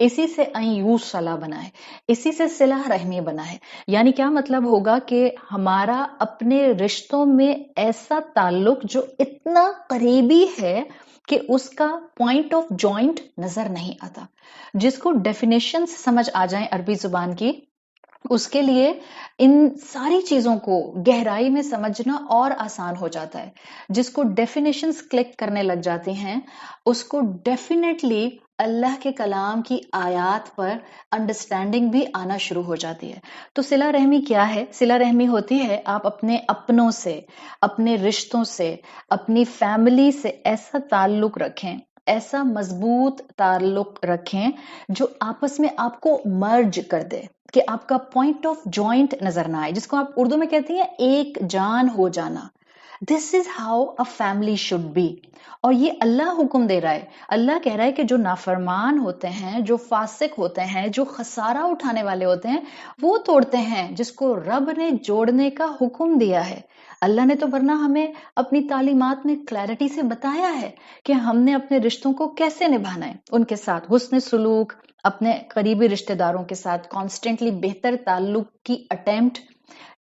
اسی سے ایوس صلاح بنا ہے، اسی سے صلہ رحمی بنا ہے. یعنی کیا مطلب ہوگا کہ ہمارا اپنے رشتوں میں ایسا تعلق جو اتنا قریبی ہے کہ اس کا پوائنٹ آف جوائنٹ نظر نہیں آتا. جس کو ڈیفینیشن سمجھ آ جائیں عربی زبان کی، اس کے لیے ان ساری چیزوں کو گہرائی میں سمجھنا اور آسان ہو جاتا ہے. جس کو ڈیفینیشنز کلک کرنے لگ جاتی ہیں، اس کو ڈیفینیٹلی اللہ کے کلام کی آیات پر انڈرسٹینڈنگ بھی آنا شروع ہو جاتی ہے. تو صلہ رحمی کیا ہے؟ صلہ رحمی ہوتی ہے آپ اپنے اپنوں سے، اپنے رشتوں سے، اپنی فیملی سے ایسا تعلق رکھیں، ایسا مضبوط تعلق رکھیں جو آپس میں آپ کو مرج کر دے، کہ آپ کا پوائنٹ آف جوائنٹ نظر نہ آئے، جس کو آپ اردو میں کہتی ہیں ایک جان ہو جانا. This is how a family should be. اور یہ اللہ حکم دے رہا ہے. اللہ کہہ رہا ہے کہ جو نافرمان ہوتے ہیں، جو فاسق ہوتے ہیں، جو خسارہ اٹھانے والے ہوتے ہیں، وہ توڑتے ہیں جس کو رب نے جوڑنے کا حکم دیا ہے. اللہ نے تو ورنہ ہمیں اپنی تعلیمات میں کلیرٹی سے بتایا ہے کہ ہم نے اپنے رشتوں کو کیسے نبھانا ہے. ان کے ساتھ حسن سلوک، اپنے قریبی رشتہ داروں کے ساتھ کانسٹنٹلی بہتر تعلق کی اٹیمپٹ،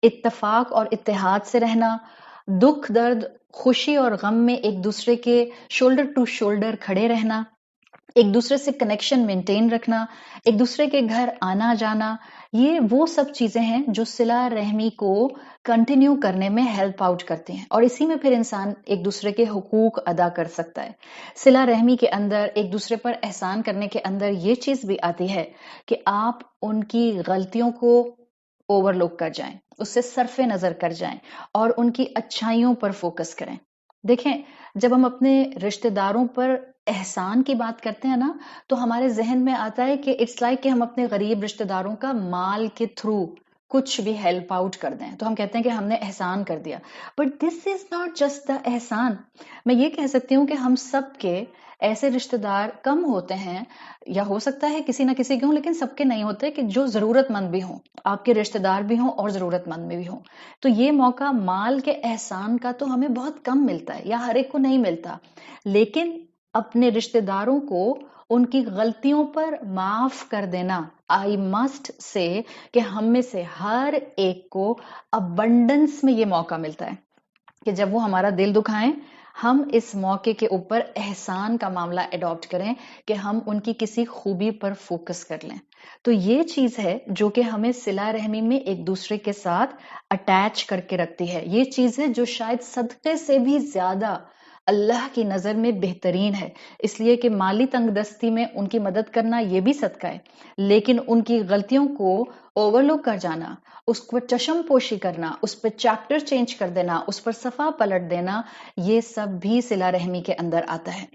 اتفاق اور اتحاد سے رہنا، دکھ درد خوشی اور غم میں ایک دوسرے کے شولڈر ٹو شولڈر کھڑے رہنا، ایک دوسرے سے کنیکشن مینٹین رکھنا، ایک دوسرے کے گھر آنا جانا. یہ وہ سب چیزیں ہیں جو صلہ رحمی کو کنٹینیو کرنے میں ہیلپ آؤٹ کرتے ہیں، اور اسی میں پھر انسان ایک دوسرے کے حقوق ادا کر سکتا ہے. صلہ رحمی کے اندر ایک دوسرے پر احسان کرنے کے اندر یہ چیز بھی آتی ہے کہ آپ ان کی غلطیوں کو اوور لک کر جائیں، اس سے صرف نظر کر جائیں اور ان کی اچھائیوں پر فوکس کریں. دیکھیں، جب ہم اپنے رشتہ داروں پر احسان کی بات کرتے ہیں نا، تو ہمارے ذہن میں آتا ہے کہ اٹس لائک کہ ہم اپنے غریب رشتہ داروں کا مال کے تھرو کچھ بھی ہیلپ آؤٹ کر دیں، تو ہم کہتے ہیں کہ ہم نے احسان کر دیا. But this is not just the احسان. میں یہ کہہ سکتی ہوں کہ ہم سب کے ایسے رشتہ دار کم ہوتے ہیں، یا ہو سکتا ہے کسی نہ کسی کے ہوں، لیکن سب کے نہیں ہوتے، کہ جو ضرورت مند بھی ہوں، آپ کے رشتہ دار بھی ہوں اور ضرورت مند میں بھی ہوں. تو یہ موقع مال کے احسان کا تو ہمیں بہت کم ملتا ہے، یا ہر ایک کو نہیں ملتا. لیکن اپنے رشتہ داروں کو ان کی غلطیوں پر معاف کر دینا، آئی مسٹ سے کہ ہم میں سے ہر ایک کو ابنڈنس میں یہ موقع ملتا ہے کہ جب وہ ہمارا دل دکھائیں، ہم اس موقع کے اوپر احسان کا معاملہ اڈاپٹ کریں کہ ہم ان کی کسی خوبی پر فوکس کر لیں. تو یہ چیز ہے جو کہ ہمیں صلہ رحمی میں ایک دوسرے کے ساتھ اٹیچ کر کے رکھتی ہے. یہ چیز ہے جو شاید صدقے سے بھی زیادہ اللہ کی نظر میں بہترین ہے، اس لیے کہ مالی تنگ دستی میں ان کی مدد کرنا یہ بھی صدقہ ہے، لیکن ان کی غلطیوں کو اوور لک کر جانا، اس پر چشم پوشی کرنا، اس پر چیپٹر چینج کر دینا، اس پر صفحہ پلٹ دینا، یہ سب بھی صلہ رحمی کے اندر آتا ہے.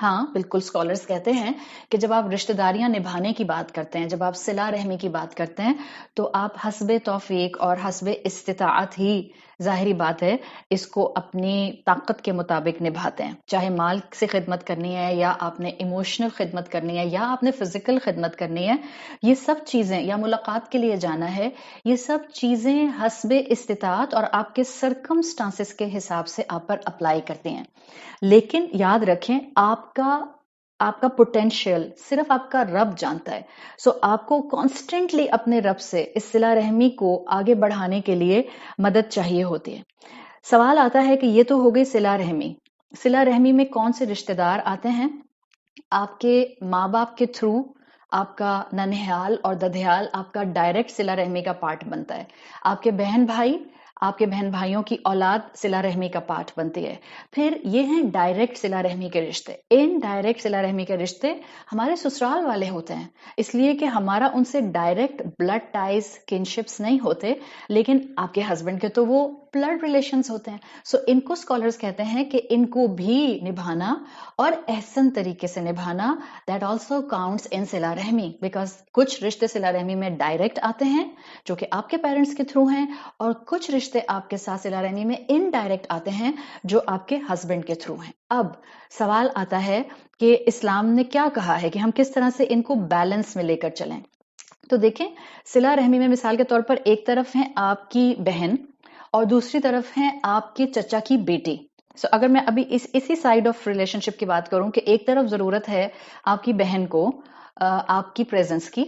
ہاں بالکل، اسکالرز کہتے ہیں کہ جب آپ رشتہ داریاں نبھانے کی بات کرتے ہیں، جب آپ صلہ رحمی کی بات کرتے ہیں، تو آپ حسب توفیق اور حسب استطاعت ہی، ظاہری بات ہے، اس کو اپنی طاقت کے مطابق نبھاتے ہیں. چاہے مال سے خدمت کرنی ہے، یا آپ نے ایموشنل خدمت کرنی ہے، یا آپ نے فزیکل خدمت کرنی ہے، یہ سب چیزیں، یا ملاقات کے لیے جانا ہے، یہ سب چیزیں حسب استطاعت اور آپ کے سرکمسٹانسز کے حساب سے آپ پر اپلائی کرتی ہیں. لیکن یاد رکھیں، آپ کا پوٹینشیل صرف آپ کا رب جانتا ہے. سو آپ کو کانسٹنٹلی اپنے رب سے اس صلہ رحمی کو آگے بڑھانے کے لیے مدد چاہیے ہوتی ہے. سوال آتا ہے کہ یہ تو ہو گئی صلہ رحمی. صلہ رحمی میں کون سے رشتہ دار آتے ہیں؟ آپ کے ماں باپ کے تھرو آپ کا ننہال اور ددھیال آپ کا ڈائریکٹ صلہ رحمی کا پارٹ بنتا ہے. آپ کے بہن بھائی، آپ کے بہن بھائیوں کی اولاد صلہ رحمی کا پارٹ بنتی ہے. پھر یہ ہیں ڈائریکٹ صلہ رحمی کے رشتے. ان ڈائریکٹ صلہ رحمی کے رشتے ہمارے سسرال والے ہوتے ہیں، اس لیے کہ ہمارا ان سے ڈائریکٹ بلڈ ٹائز، کنشپس نہیں ہوتے، لیکن آپ کے ہسبینڈ کے تو وہ بلڈ ریلیشنز ہوتے ہیں. سو ان کو اسکالرز کہتے ہیں کہ ان کو بھی نبھانا اور احسن طریقے سے نبھانا، دیٹ آلسو کاؤنٹس ان صلہ رحمی، بیکاز کچھ رشتے صلہ رحمی میں ڈائریکٹ آتے ہیں جو کہ آپ کے پیرنٹس کے تھرو ہیں، اور کچھ رشتے آپ کے ساتھ صلہ رحمی میں ان ڈائریکٹ آتے ہیں جو آپ کے ہسبینڈ کے تھرو ہیں. اب سوال آتا ہے کہ اسلام نے کیا کہا ہے کہ ہم کس طرح سے ان کو بیلنس میں لے کر چلیں. تو دیکھیں، صلہ رحمی میں مثال کے طور پر ایک طرف ہیں آپ کی بہن اور دوسری طرف ہیں آپ کے چچا کی بیٹی. سو اگر میں ابھی اسی سائیڈ آف ریلیشن شپ کی بات کروں کہ ایک طرف ضرورت ہے آپ کی بہن کو، آپ کی پریزنس کی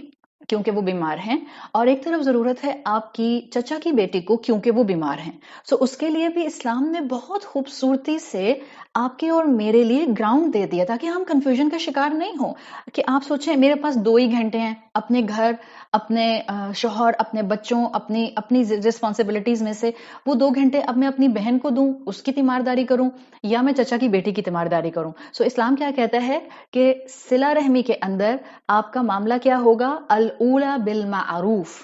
کیونکہ وہ بیمار ہیں، اور ایک طرف ضرورت ہے آپ کی چچا کی بیٹی کو کیونکہ وہ بیمار ہیں. سو اس کے لیے بھی اسلام نے بہت خوبصورتی سے آپ کے اور میرے لیے گراؤنڈ دے دیا تاکہ ہم کنفیوژن کا شکار نہیں ہوں. کہ آپ سوچیں میرے پاس 2 ہی گھنٹے ہیں اپنے گھر، اپنے شوہر، اپنے بچوں، اپنی رسپانسبلٹیز میں سے وہ 2 گھنٹے اب میں اپنی بہن کو دوں، اس کی تیمارداری کروں، یا میں چچا کی بیٹی کی تیمارداری کروں. سو اسلام کیا کہتا ہے کہ صلہ رحمی کے اندر آپ کا معاملہ کیا ہوگا؟ الاولی بالمعروف.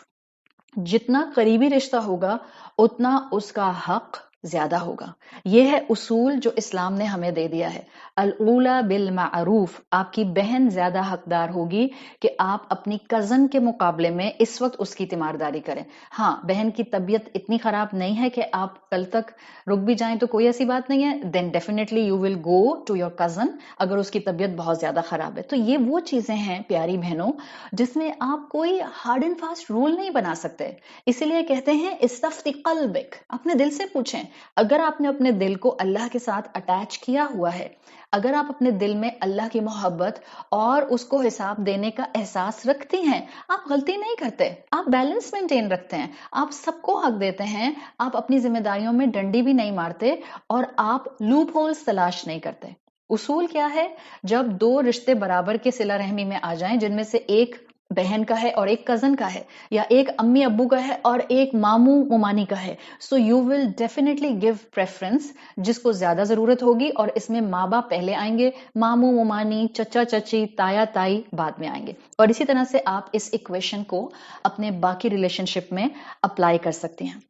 جتنا قریبی رشتہ ہوگا اتنا اس کا حق زیادہ ہوگا. یہ ہے اصول جو اسلام نے ہمیں دے دیا ہے. الاولی بالمعروف. آپ کی بہن زیادہ حقدار ہوگی کہ آپ اپنی کزن کے مقابلے میں اس وقت اس کی تیمارداری کریں. ہاں بہن کی طبیعت اتنی خراب نہیں ہے کہ آپ کل تک رک بھی جائیں تو کوئی ایسی بات نہیں ہے، then definitely you will go to your cousin اگر اس کی طبیعت بہت زیادہ خراب ہے. تو یہ وہ چیزیں ہیں پیاری بہنوں جس میں آپ کوئی ہارڈ اینڈ فاسٹ رول نہیں بنا سکتے. اسی لیے کہتے ہیں استفتی قلبک، اپنے دل سے پوچھیں. اگر آپ نے اپنے دل کو اللہ کے ساتھ اٹیچ کیا ہوا ہے، اگر آپ اپنے دل میں اللہ کی محبت اور اس کو حساب دینے کا احساس رکھتی ہیں، آپ غلطی نہیں کرتے، آپ بیلنس مینٹین رکھتے ہیں، آپ سب کو حق دیتے ہیں، آپ اپنی ذمہ داریوں میں ڈنڈی بھی نہیں مارتے، اور آپ لوپ ہولز تلاش نہیں کرتے. اصول کیا ہے؟ جب 2 رشتے برابر کے صلہ رحمی میں آ جائیں، جن میں سے ایک بہن کا ہے اور ایک کزن کا ہے، یا ایک امی ابو کا ہے اور ایک ماموں ممانی کا ہے، so you will definitely give preference جس کو زیادہ ضرورت ہوگی، اور اس میں ماں باپ پہلے آئیں گے، ماموں ممانی، چچا چچی، تایا تائی بعد میں آئیں گے. اور اسی طرح سے آپ اس ایکویشن کو اپنے باقی ریلیشن شپ میں اپلائی کر سکتی ہیں.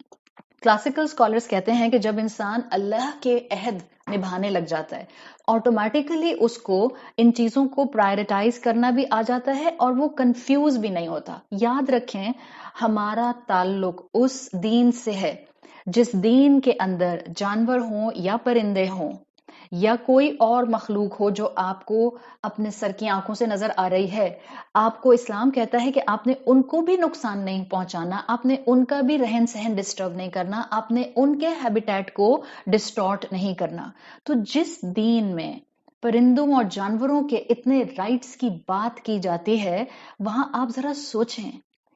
کلاسیکل اسکالرس کہتے ہیں کہ جب انسان اللہ کے عہد نبھانے لگ جاتا ہے آٹومیٹیکلی اس کو ان چیزوں کو پرائرٹائز کرنا بھی آ جاتا ہے اور وہ کنفیوز بھی نہیں ہوتا. یاد رکھیں ہمارا تعلق اس دین سے ہے جس دین کے اندر جانور ہوں یا پرندے ہوں یا کوئی اور مخلوق ہو جو آپ کو اپنے سر کی آنکھوں سے نظر آ رہی ہے، آپ کو اسلام کہتا ہے کہ آپ نے ان کو بھی نقصان نہیں پہنچانا، آپ نے ان کا بھی رہن سہن ڈسٹرب نہیں کرنا، آپ نے ان کے ہیبیٹیٹ کو ڈسٹارٹ نہیں کرنا. تو جس دین میں پرندوں اور جانوروں کے اتنے رائٹس کی بات کی جاتی ہے، وہاں آپ ذرا سوچیں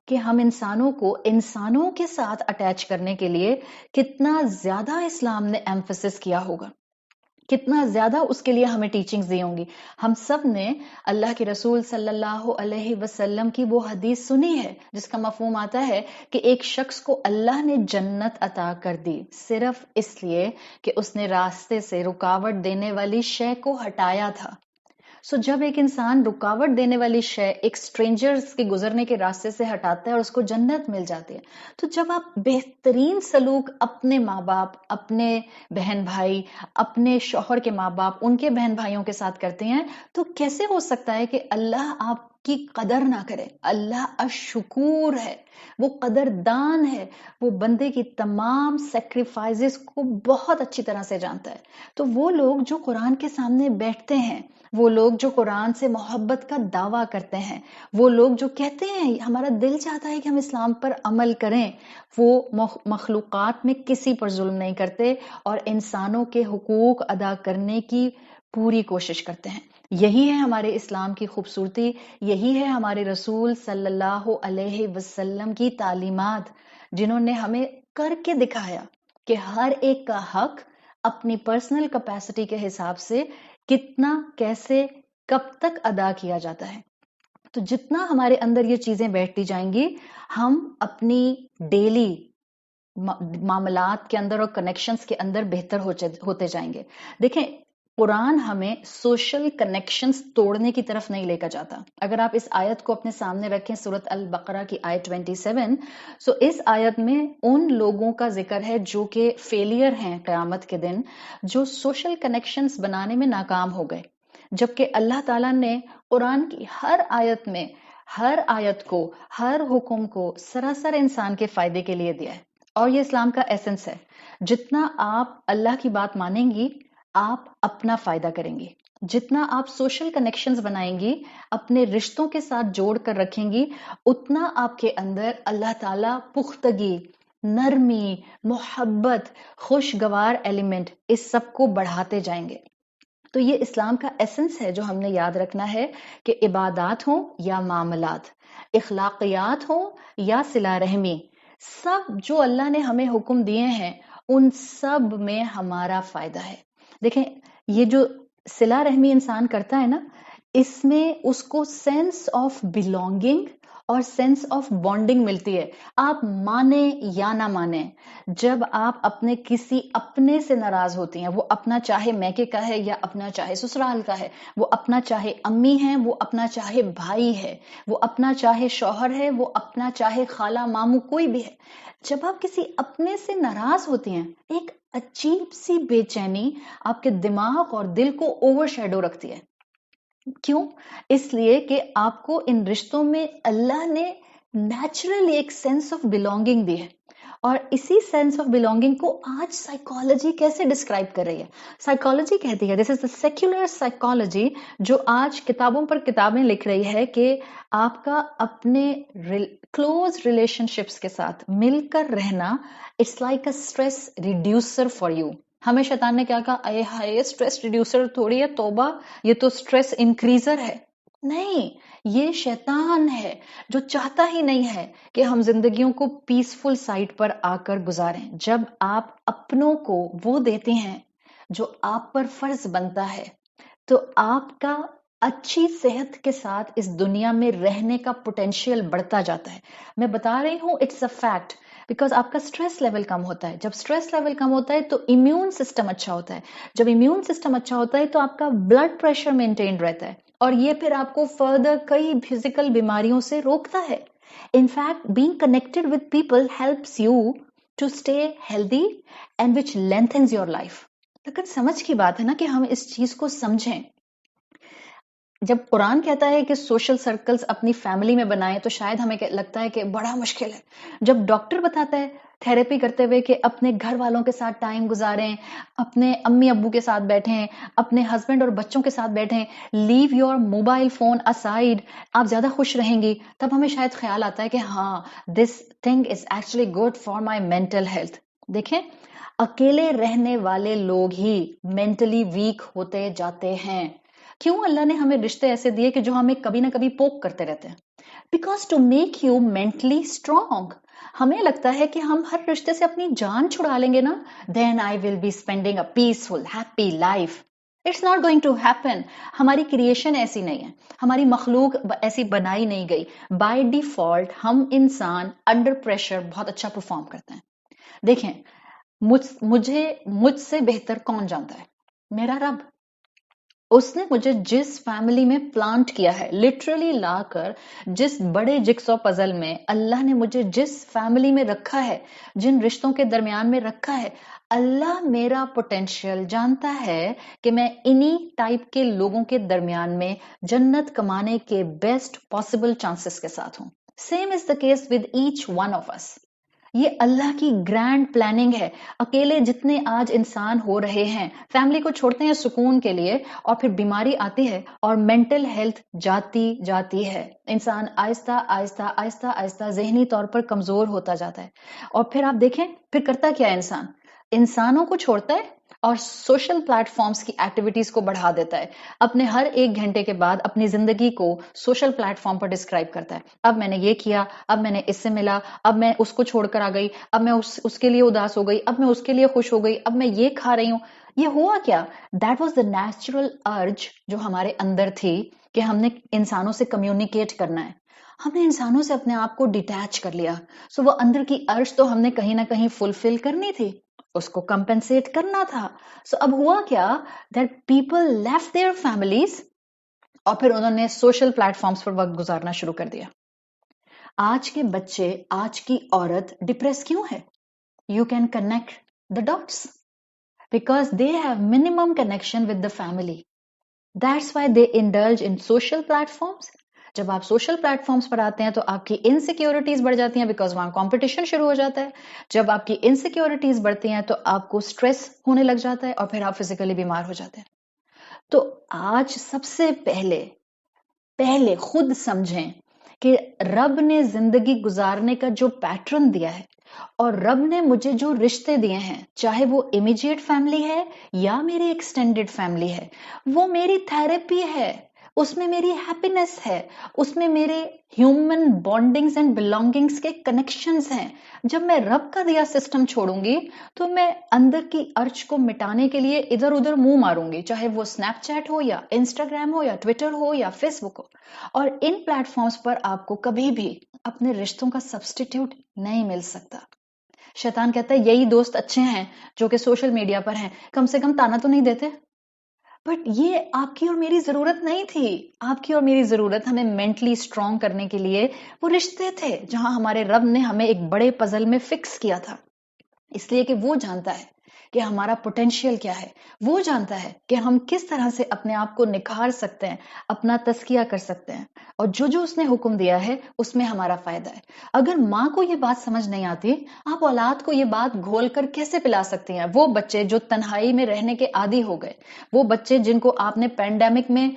کہ ہم انسانوں کو انسانوں کے ساتھ اٹیچ کرنے کے لیے کتنا زیادہ اسلام نے ایمفسس کیا ہوگا، کتنا زیادہ اس کے لیے ہمیں ٹیچنگز دی ہوں گی. ہم سب نے اللہ کے رسول صلی اللہ علیہ وسلم کی وہ حدیث سنی ہے جس کا مفہوم آتا ہے کہ ایک شخص کو اللہ نے جنت عطا کر دی صرف اس لیے کہ اس نے راستے سے رکاوٹ دینے والی شے کو ہٹایا تھا. سو جب ایک انسان رکاوٹ دینے والی شے ایک اسٹرینجرز کے گزرنے کے راستے سے ہٹاتا ہے اور اس کو جنت مل جاتی ہے، تو جب آپ بہترین سلوک اپنے ماں باپ، اپنے بہن بھائی، اپنے شوہر کے ماں باپ، ان کے بہن بھائیوں کے ساتھ کرتے ہیں، تو کیسے ہو سکتا ہے کہ اللہ آپ کی قدر نہ کرے؟ اللہ الشکور ہے، وہ قدر دان ہے، وہ بندے کی تمام سیکریفائزز کو بہت اچھی طرح سے جانتا ہے. تو وہ لوگ جو قرآن کے سامنے بیٹھتے ہیں، وہ لوگ جو قرآن سے محبت کا دعویٰ کرتے ہیں، وہ لوگ جو کہتے ہیں ہمارا دل چاہتا ہے کہ ہم اسلام پر عمل کریں، وہ مخلوقات میں کسی پر ظلم نہیں کرتے اور انسانوں کے حقوق ادا کرنے کی پوری کوشش کرتے ہیں. یہی ہے ہمارے اسلام کی خوبصورتی، یہی ہے ہمارے رسول صلی اللہ علیہ وسلم کی تعلیمات جنہوں نے ہمیں کر کے دکھایا کہ ہر ایک کا حق اپنی پرسنل کیپیسٹی کے حساب سے کتنا، کیسے، کب تک ادا کیا جاتا ہے. تو جتنا ہمارے اندر یہ چیزیں بیٹھتی جائیں گی، ہم اپنی ڈیلی معاملات کے اندر اور کنیکشنز کے اندر بہتر ہوتے جائیں گے. دیکھیں قرآن ہمیں سوشل کنیکشنز توڑنے کی طرف نہیں لے کر جاتا. اگر آپ اس آیت کو اپنے سامنے رکھیں، سورۃ البقرہ کی آیت 27، سو اس آیت میں ان لوگوں کا ذکر ہے جو کہ فیلئر ہیں قیامت کے دن، جو سوشل کنیکشنز بنانے میں ناکام ہو گئے، جبکہ اللہ تعالیٰ نے قرآن کی ہر آیت میں ہر آیت کو، ہر حکم کو سراسر انسان کے فائدے کے لیے دیا ہے. اور یہ اسلام کا ایسنس ہے. جتنا آپ اللہ کی بات مانیں گی، آپ اپنا فائدہ کریں گی. جتنا آپ سوشل کنیکشنز بنائیں گی، اپنے رشتوں کے ساتھ جوڑ کر رکھیں گی، اتنا آپ کے اندر اللہ تعالیٰ پختگی، نرمی، محبت، خوشگوار ایلیمنٹ اس سب کو بڑھاتے جائیں گے. تو یہ اسلام کا ایسنس ہے جو ہم نے یاد رکھنا ہے کہ عبادات ہوں یا معاملات، اخلاقیات ہوں یا صلہ رحمی، سب جو اللہ نے ہمیں حکم دیے ہیں ان سب میں ہمارا فائدہ ہے. دیکھیں یہ جو صلہ رحمی انسان کرتا ہے نا، اس میں اس کو سینس آف بلونگنگ اور سینس آف بانڈنگ ملتی ہے. آپ مانیں یا نہ مانیں، جب آپ اپنے کسی اپنے سے ناراض ہوتی ہیں، وہ اپنا چاہے میکے کا ہے یا اپنا چاہے سسرال کا ہے، وہ اپنا چاہے امی ہے، وہ اپنا چاہے بھائی ہے، وہ اپنا چاہے شوہر ہے، وہ اپنا چاہے خالہ ماموں کوئی بھی ہے، جب آپ کسی اپنے سے ناراض ہوتی ہیں ایک عجیب سی بے چینی آپ کے دماغ اور دل کو اوور شیڈو رکھتی ہے. کیوں؟ اس لیے کہ آپ کو ان رشتوں میں اللہ نے نیچرلی ایک سینس آف بلونگنگ دی ہے. اور اسی سینس آف بلونگنگ کو آج سائیکالوجی کیسے ڈسکرائب کر رہی ہے؟ سائیکالوجی کہتی ہے، this is the secular psychology, جو آج کتابوں پر کتابیں لکھ رہی ہے کہ آپ کا اپنے کلوز ریلیشن شپس کے ساتھ مل کر رہنا it's like a stress reducer for you. ہمیں شیطان نے کیا کہا؟ اے ہائے اسٹریس ریڈیوسر تھوڑی ہے، توبہ، یہ تو اسٹریس انکریزر ہے. نہیں، یہ شیطان ہے جو چاہتا ہی نہیں ہے کہ ہم زندگیوں کو پیسفل سائٹ پر آ کر گزاریں. جب آپ اپنوں کو وہ دیتے ہیں جو آپ پر فرض بنتا ہے تو آپ کا اچھی صحت کے ساتھ اس دنیا میں رہنے کا پوٹینشیل بڑھتا جاتا ہے. میں بتا رہی ہوں اٹس اے فیکٹ، بیکاز آپ کا سٹریس لیول کم ہوتا ہے. جب سٹریس لیول کم ہوتا ہے تو امیون سسٹم اچھا ہوتا ہے. جب امیون سسٹم اچھا ہوتا ہے تو آپ کا بلڈ پریشر مینٹین رہتا ہے، اور یہ پھر آپ کو فردر کئی فزیکل بیماریوں سے روکتا ہے. In fact being connected with people helps you to stay healthy and which lengthens your life. لیکن سمجھ کی بات ہے نا کہ ہم اس چیز کو سمجھیں. جب قرآن کہتا ہے کہ سوشل سرکلز اپنی فیملی میں بنائیں تو شاید ہمیں لگتا ہے کہ بڑا مشکل ہے. جب ڈاکٹر بتاتا ہے تھراپی کرتے ہوئے کہ اپنے گھر والوں کے ساتھ ٹائم گزاریں، اپنے امی ابو کے ساتھ بیٹھیں، اپنے ہسبینڈ اور بچوں کے ساتھ بیٹھیں، لیو یور موبائل فون اسائڈ، آپ زیادہ خوش رہیں گی، تب ہمیں شاید خیال آتا ہے کہ ہاں this thing is actually good for my mental health. دیکھیں اکیلے رہنے والے لوگ ہی مینٹلی ویک ہوتے جاتے ہیں. کیوں اللہ نے ہمیں رشتے ایسے دیے کہ جو ہمیں کبھی نہ کبھی پوک کرتے رہتے ہیں؟ Because to make you mentally strong. ہمیں لگتا ہے کہ ہم ہر رشتے سے اپنی جان چھڑا لیں گے نا، then I will be spending a peaceful happy life. It's not going to happen. ہماری کریشن ایسی نہیں ہے، ہماری مخلوق ایسی بنائی نہیں گئی. بائی ڈیفالٹ ہم انسان انڈر پریشر بہت اچھا پرفارم کرتے ہیں. دیکھیں مجھ سے بہتر کون جانتا ہے؟ میرا رب. اس نے مجھے جس فیملی میں پلانٹ کیا ہے، لٹرلی لا کر جس بڑے جگسو پزل میں اللہ نے مجھے جس فیملی میں رکھا ہے، جن رشتوں کے درمیان میں رکھا ہے، اللہ میرا پوٹینشیل جانتا ہے کہ میں انہی ٹائپ کے لوگوں کے درمیان میں جنت کمانے کے بیسٹ پاسبل چانسز کے ساتھ ہوں. Same is the case with each one of us. یہ اللہ کی گرینڈ پلاننگ ہے. اکیلے جتنے آج انسان ہو رہے ہیں، فیملی کو چھوڑتے ہیں سکون کے لیے، اور پھر بیماری آتی ہے اور مینٹل ہیلتھ جاتی ہے. انسان آہستہ آہستہ آہستہ آہستہ ذہنی طور پر کمزور ہوتا جاتا ہے. اور پھر آپ دیکھیں پھر کرتا کیا ہے انسان؟ انسانوں کو چھوڑتا ہے اور سوشل پلیٹ فارمز کی ایکٹیویٹیز کو بڑھا دیتا ہے. اپنے ہر 1 گھنٹے کے بعد اپنی زندگی کو سوشل پلیٹ فارم پر ڈسکرائب کرتا ہے. اب میں نے یہ کیا، اب میں نے اس سے ملا، اب میں اس کو چھوڑ کر آ گئی، اب میں اس کے لیے اداس ہو گئی، اب میں اس کے لیے خوش ہو گئی، اب میں یہ کھا رہی ہوں. یہ ہوا کیا؟ دیٹ واز دا نیچرل ارج جو ہمارے اندر تھی کہ ہم نے انسانوں سے کمیونیکیٹ کرنا ہے. ہم نے انسانوں سے اپنے آپ کو ڈیٹیچ کر لیا. سو وہ اندر کی ارج تو ہم نے کہیں نہ کہیں فلفل کرنی تھی، اس کو کمپنسیٹ کرنا تھا. سو اب ہوا کیا؟ That people left their families اور پھر انہوں نے سوشل پلیٹ فارمز پر وقت گزارنا شروع کر دیا. آج کے بچے، آج کی عورت ڈپریس کیوں ہے؟ You can connect the dots because they have minimum connection with the family. That's why they indulge in social پلیٹ فارمز. جب آپ سوشل پلیٹ فارمز پر آتے ہیں تو آپ کی انسیکیورٹیز بڑھ جاتی ہیں بیکاز وہاں کمپٹیشن شروع ہو جاتا ہے. جب آپ کی انسیکیورٹیز بڑھتی ہیں تو آپ کو سٹریس ہونے لگ جاتا ہے اور پھر آپ فزیکلی بیمار ہو جاتے ہیں. تو آج سب سے پہلے خود سمجھیں کہ رب نے زندگی گزارنے کا جو پیٹرن دیا ہے اور رب نے مجھے جو رشتے دیے ہیں، چاہے وہ امیجیٹ فیملی ہے یا میری ایکسٹینڈیڈ فیملی ہے، وہ میری تھراپی ہے، اس میں میری ہیپینس ہے، اس میں میرے ہیومن بانڈنگز اینڈ بلانگنگز کے کنیکشنز ہیں۔ جب میں رب کا دیا سسٹم چھوڑوں گی تو میں اندر کی ارچ کو مٹانے کے لیے ادھر ادھر منہ ماروں گی، چاہے وہ اسنیپ چیٹ ہو یا انسٹاگرام ہو یا ٹویٹر ہو یا فیس بک ہو، اور ان پلیٹ فارمز پر آپ کو کبھی بھی اپنے رشتوں کا سبسٹیٹیوٹ نہیں مل سکتا۔ شیطان کہتا ہے یہی دوست اچھے ہیں جو کہ سوشل میڈیا پر ہیں، کم سے کم تانا تو نہیں دیتے۔ بٹ یہ آپ کی اور میری ضرورت نہیں تھی۔ آپ کی اور میری ضرورت ہمیں مینٹلی اسٹرانگ کرنے کے لیے وہ رشتے تھے جہاں ہمارے رب نے ہمیں ایک بڑے پزل میں فکس کیا تھا، اس لیے کہ وہ جانتا ہے کہ ہمارا پوٹینشیل کیا ہے، وہ جانتا ہے کہ ہم کس طرح سے اپنے آپ کو نکھار سکتے ہیں، اپنا تزکیہ کر سکتے ہیں، اور جو اس نے حکم دیا ہے اس میں ہمارا فائدہ ہے۔ اگر ماں کو یہ بات سمجھ نہیں آتی، آپ اولاد کو یہ بات گھول کر کیسے پلا سکتی ہیں؟ وہ بچے جو تنہائی میں رہنے کے عادی ہو گئے، وہ بچے جن کو آپ نے پینڈیمک میں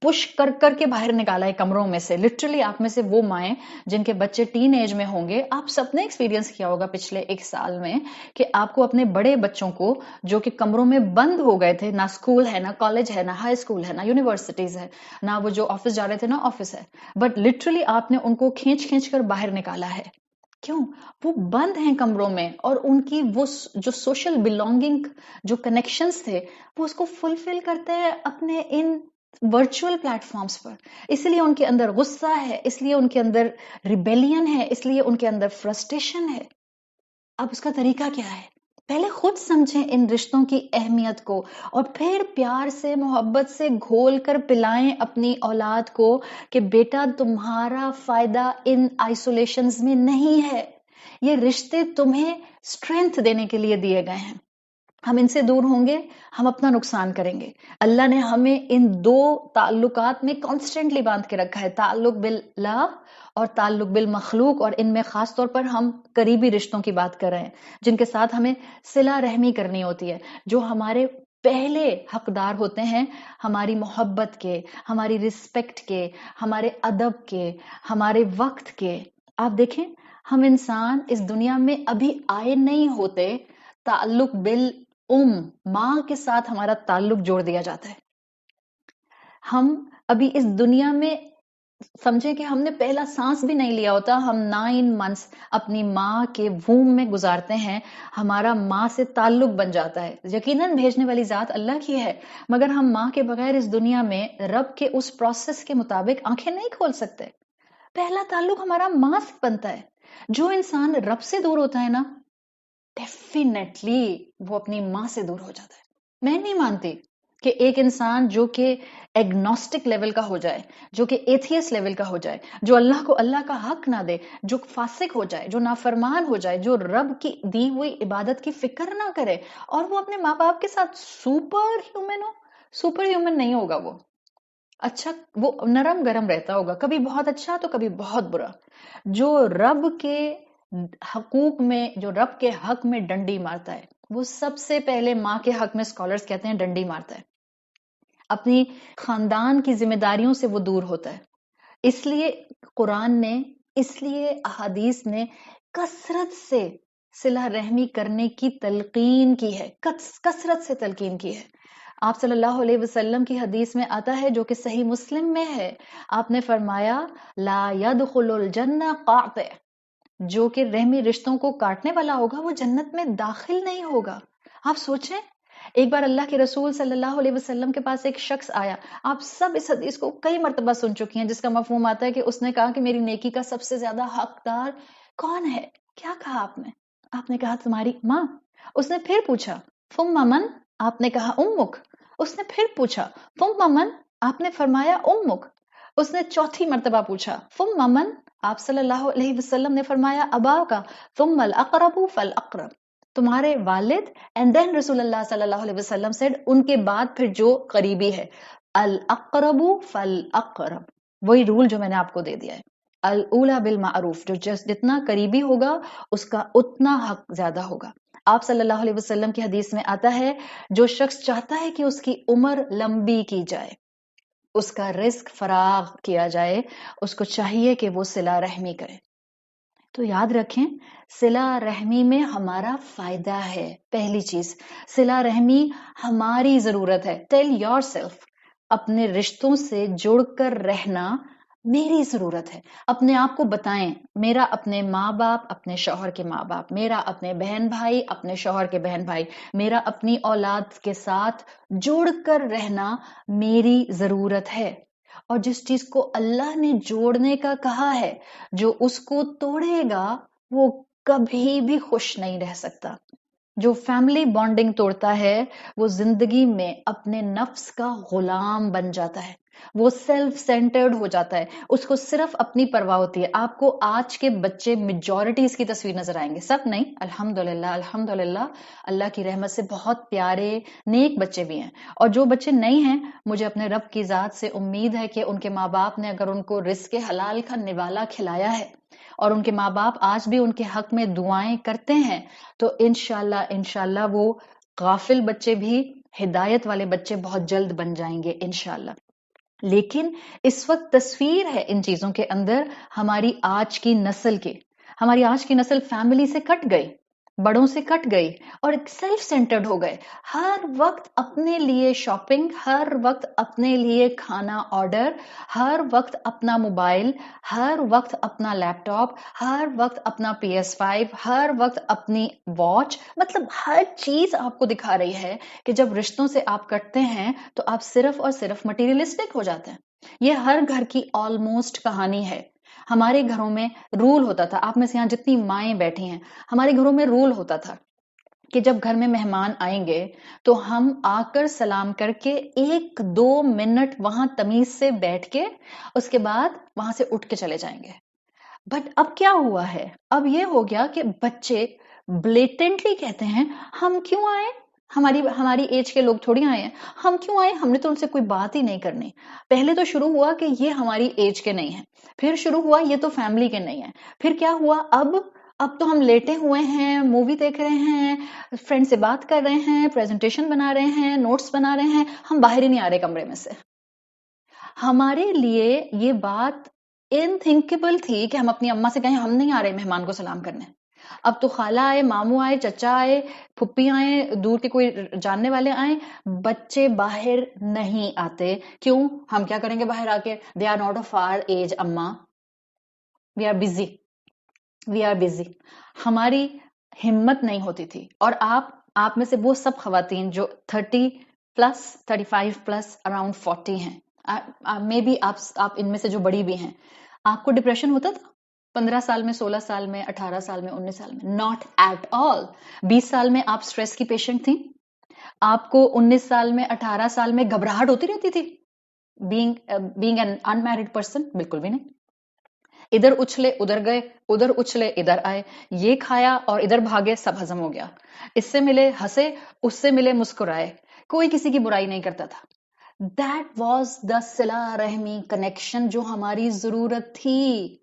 پش کر کر کے باہر نکالا ہے کمروں میں سے، لٹرلی آپ میں سے وہ مائیں جن کے بچے ٹین ایج میں ہوں گے، آپ سب نے ایکسپیرینس کیا ہوگا پچھلے ایک سال میں کہ آپ کو اپنے بڑے بچوں کو جو کہ کمروں میں بند ہو گئے تھے، نہ اسکول ہے، نہ کالج ہے، نہ ہائی اسکول ہے، نہ یونیورسٹیز ہے، نہ وہ جو آفس جا رہے تھے نہ آفس ہے، بٹ لٹرلی آپ نے ان کو کھینچ کھینچ کر باہر نکالا ہے۔ کیوں؟ وہ بند ہیں کمروں میں، اور ان کی وہ جو سوشل بلانگنگ، جو کنیکشنز تھے، وہ اس کو فلفل کرتے ہیں اپنے ان ورچوئل پلیٹ فارمز پر۔ اس لیے ان کے اندر غصہ ہے، اس لیے ان کے اندر ریبیلین ہے، اس لیے ان کے اندر فرسٹریشن ہے۔ اب اس کا طریقہ کیا ہے؟ پہلے خود سمجھیں ان رشتوں کی اہمیت کو، اور پھر پیار سے، محبت سے گھول کر پلائیں اپنی اولاد کو کہ بیٹا تمہارا فائدہ ان آئسولیشنز میں نہیں ہے، یہ رشتے تمہیں اسٹرینتھ دینے کے لیے دیے گئے ہیں۔ ہم ان سے دور ہوں گے، ہم اپنا نقصان کریں گے۔ اللہ نے ہمیں ان دو تعلقات میں کانسٹنٹلی باندھ کے رکھا ہے، تعلق باللہ اور تعلق بالمخلوق، اور ان میں خاص طور پر ہم قریبی رشتوں کی بات کر رہے ہیں جن کے ساتھ ہمیں صلہ رحمی کرنی ہوتی ہے، جو ہمارے پہلے حقدار ہوتے ہیں ہماری محبت کے، ہماری رسپیکٹ کے، ہمارے ادب کے، ہمارے وقت کے۔ آپ دیکھیں ہم انسان اس دنیا میں ابھی آئے نہیں ہوتے، تعلق ماں کے ساتھ ہمارا تعلق جوڑ دیا جاتا ہے۔ ہم ابھی اس دنیا میں سمجھیں کہ ہم نے پہلا سانس بھی نہیں لیا ہوتا، ہم 9 منتھس اپنی ماں کے ووم میں گزارتے ہیں، ہمارا ماں سے تعلق بن جاتا ہے۔ یقیناً بھیجنے والی ذات اللہ کی ہے، مگر ہم ماں کے بغیر اس دنیا میں رب کے اس پروسیس کے مطابق آنکھیں نہیں کھول سکتے۔ پہلا تعلق ہمارا ماں سے بنتا ہے۔ جو انسان رب سے دور ہوتا ہے نا، ڈیفینیٹلی وہ اپنی ماں سے دور ہو جاتا ہے۔ میں نہیں مانتی کہ ایک انسان جو کہ ایگنوسٹک لیول کا ہو جائے، جو کہ ایتھیس لیول کا ہو جائے، جو اللہ کو اللہ کا حق نہ دے، جو فاسق ہو جائے، جو نافرمان ہو جائے، جو رب کی دی ہوئی عبادت کی فکر نہ کرے، اور وہ اپنے ماں باپ کے ساتھ سپر ہیومن ہو، سپر ہیومن نہیں ہوگا وہ۔ اچھا، وہ نرم گرم رہتا ہوگا، کبھی بہت اچھا تو کبھی بہت برا۔ جو رب کے حقوق میں، جو رب کے حق میں ڈنڈی مارتا ہے، وہ سب سے پہلے ماں کے حق میں اسکالرز کہتے ہیں ڈنڈی مارتا ہے، اپنی خاندان کی ذمہ داریوں سے وہ دور ہوتا ہے۔ اس لیے قرآن نے، اس لیے احادیث نے کثرت سے صلہ رحمی کرنے کی تلقین کی ہے، کثرت سے تلقین کی ہے۔ آپ صلی اللہ علیہ وسلم کی حدیث میں آتا ہے جو کہ صحیح مسلم میں ہے، آپ نے فرمایا لا يدخل الجنہ قاطع، جو کہ رحمی رشتوں کو کاٹنے والا ہوگا وہ جنت میں داخل نہیں ہوگا۔ آپ سوچیں، ایک بار اللہ کے رسول صلی اللہ علیہ وسلم کے پاس ایک شخص آیا، آپ سب اس حدیث کو کئی مرتبہ سن چکی ہیں، جس کا مفہوم آتا ہے کہ اس نے کہا کہ میری نیکی کا سب سے زیادہ حقدار کون ہے؟ کیا کہا آپ نے؟ آپ نے کہا تمہاری ماں۔ اس نے پھر پوچھا ثم من؟ آپ نے کہا امک۔ اس نے پھر پوچھا ثم من؟ آپ نے فرمایا امک۔ اس نے چوتھی مرتبہ پوچھا ثم من؟ آپ صلی اللہ علیہ وسلم نے فرمایا ابا کا، ثم الاقرب فالاقرب، تمہارے والد، اینڈ دین رسول اللہ صلی اللہ علیہ وسلم سے ان کے بعد پھر جو قریبی ہے، الاقرب فالاقرب، وہی رول جو میں نے آپ کو دے دیا ہے، الاولی بالمعروف، جو جتنا قریبی ہوگا اس کا اتنا حق زیادہ ہوگا۔ آپ صلی اللہ علیہ وسلم کی حدیث میں آتا ہے جو شخص چاہتا ہے کہ اس کی عمر لمبی کی جائے، اس کا رزق فراغ کیا جائے، اس کو چاہیے کہ وہ صلہ رحمی کرے۔ تو یاد رکھیں صلہ رحمی میں ہمارا فائدہ ہے. پہلی چیز، صلہ رحمی ہماری ضرورت ہے. ٹیل یور سیلف، اپنے رشتوں سے جڑ کر رہنا میری ضرورت ہے. اپنے آپ کو بتائیں، میرا اپنے ماں باپ، اپنے شوہر کے ماں باپ، میرا اپنے بہن بھائی، اپنے شوہر کے بہن بھائی، میرا اپنی اولاد کے ساتھ جڑ کر رہنا میری ضرورت ہے. اور جس چیز کو اللہ نے جوڑنے کا کہا ہے، جو اس کو توڑے گا وہ کبھی بھی خوش نہیں رہ سکتا. جو فیملی بانڈنگ توڑتا ہے وہ زندگی میں اپنے نفس کا غلام بن جاتا ہے. وہ سیلف سینٹرڈ ہو جاتا ہے. اس کو صرف اپنی پرواہ ہوتی ہے. آپ کو آج کے بچے میجورٹیز کی تصویر نظر آئیں گے، سب نہیں، الحمدللہ الحمدللہ، اللہ کی رحمت سے بہت پیارے نیک بچے بھی ہیں. اور جو بچے نہیں ہیں، مجھے اپنے رب کی ذات سے امید ہے کہ ان کے ماں باپ نے اگر ان کو رزق حلال کا نوالا کھلایا ہے اور ان کے ماں باپ آج بھی ان کے حق میں دعائیں کرتے ہیں، تو انشاءاللہ وہ غافل بچے بھی ہدایت والے بچے بہت جلد بن جائیں گے انشاءاللہ. لیکن اس وقت تصویر ہے ان چیزوں کے اندر ہماری آج کی نسل کے. ہماری آج کی نسل فیملی سے کٹ گئی، بڑوں سے کٹ گئی اور سیلف سینٹرڈ ہو گئے. ہر وقت اپنے لیے شاپنگ، ہر وقت اپنے لیے کھانا آرڈر، ہر وقت اپنا موبائل، ہر وقت اپنا لیپ ٹاپ، ہر وقت اپنا PS5، ہر وقت اپنی واچ. مطلب ہر چیز آپ کو دکھا رہی ہے کہ جب رشتوں سے آپ کٹتے ہیں تو آپ صرف اور صرف مٹیریلسٹک ہو جاتے ہیں. یہ ہر گھر کی آلموسٹ کہانی ہے. ہمارے گھروں میں رول ہوتا تھا، آپ میں سے یہاں جتنی مائیں بیٹھی ہیں، ہمارے گھروں میں رول ہوتا تھا کہ جب گھر میں مہمان آئیں گے تو ہم آ کر سلام کر کے 1-2 منٹ وہاں تمیز سے بیٹھ کے اس کے بعد وہاں سے اٹھ کے چلے جائیں گے. بٹ اب کیا ہوا ہے؟ اب یہ ہو گیا کہ بچے بلیٹنٹلی کہتے ہیں ہم کیوں آئے، ہماری ایج کے لوگ تھوڑی آئے ہیں، ہم کیوں آئے، ہم نے تو ان سے کوئی بات ہی نہیں کرنی. پہلے تو شروع ہوا کہ یہ ہماری ایج کے نہیں ہیں، پھر شروع ہوا یہ تو فیملی کے نہیں ہیں، پھر کیا ہوا، اب تو ہم لیٹے ہوئے ہیں، مووی دیکھ رہے ہیں، فرینڈ سے بات کر رہے ہیں، پریزنٹیشن بنا رہے ہیں، نوٹس بنا رہے ہیں، ہم باہر ہی نہیں آ رہے کمرے میں سے. ہمارے لیے یہ بات انتھنکیبل تھی کہ ہم اپنی اماں سے کہیں ہم نہیں آ رہے مہمان کو سلام کرنے. اب تو خالہ آئے، ماموں آئے، چچا آئے، پھپھی آئے، دور کے کوئی جاننے والے آئے، بچے باہر نہیں آتے. کیوں؟ ہم کیا کریں گے باہر آ کے؟ They are not of our age اماں، we are busy, we are busy. ہماری ہمت نہیں ہوتی تھی. اور آپ میں سے وہ سب خواتین جو 30+، 35+، اراؤنڈ 40 ہیں، مے بی آپ ان میں سے جو بڑی بھی ہیں، آپ کو ڈپریشن ہوتا تھا 15 سال میں، 16 سال میں، 18 سال میں، 19 سال میں؟ ناٹ ایٹ آل. 20 سال میں آپ سٹریس کی پیشنٹ تھیں؟ آپ کو 19 سال میں، 18 سال میں گھبراہٹ ہوتی رہتی تھی بینگ این انمیرڈ پرسن؟ بالکل بھی نہیں. ادھر اچھلے ادھر گئے، ادھر اچھلے ادھر آئے، یہ کھایا اور ادھر بھاگے، سب ہضم ہو گیا. اس سے ملے ہنسے، اس سے ملے مسکرائے، کوئی کسی کی برائی نہیں کرتا تھا. That was the صلہ رحمی کنیکشن جو ہماری ضرورت تھی،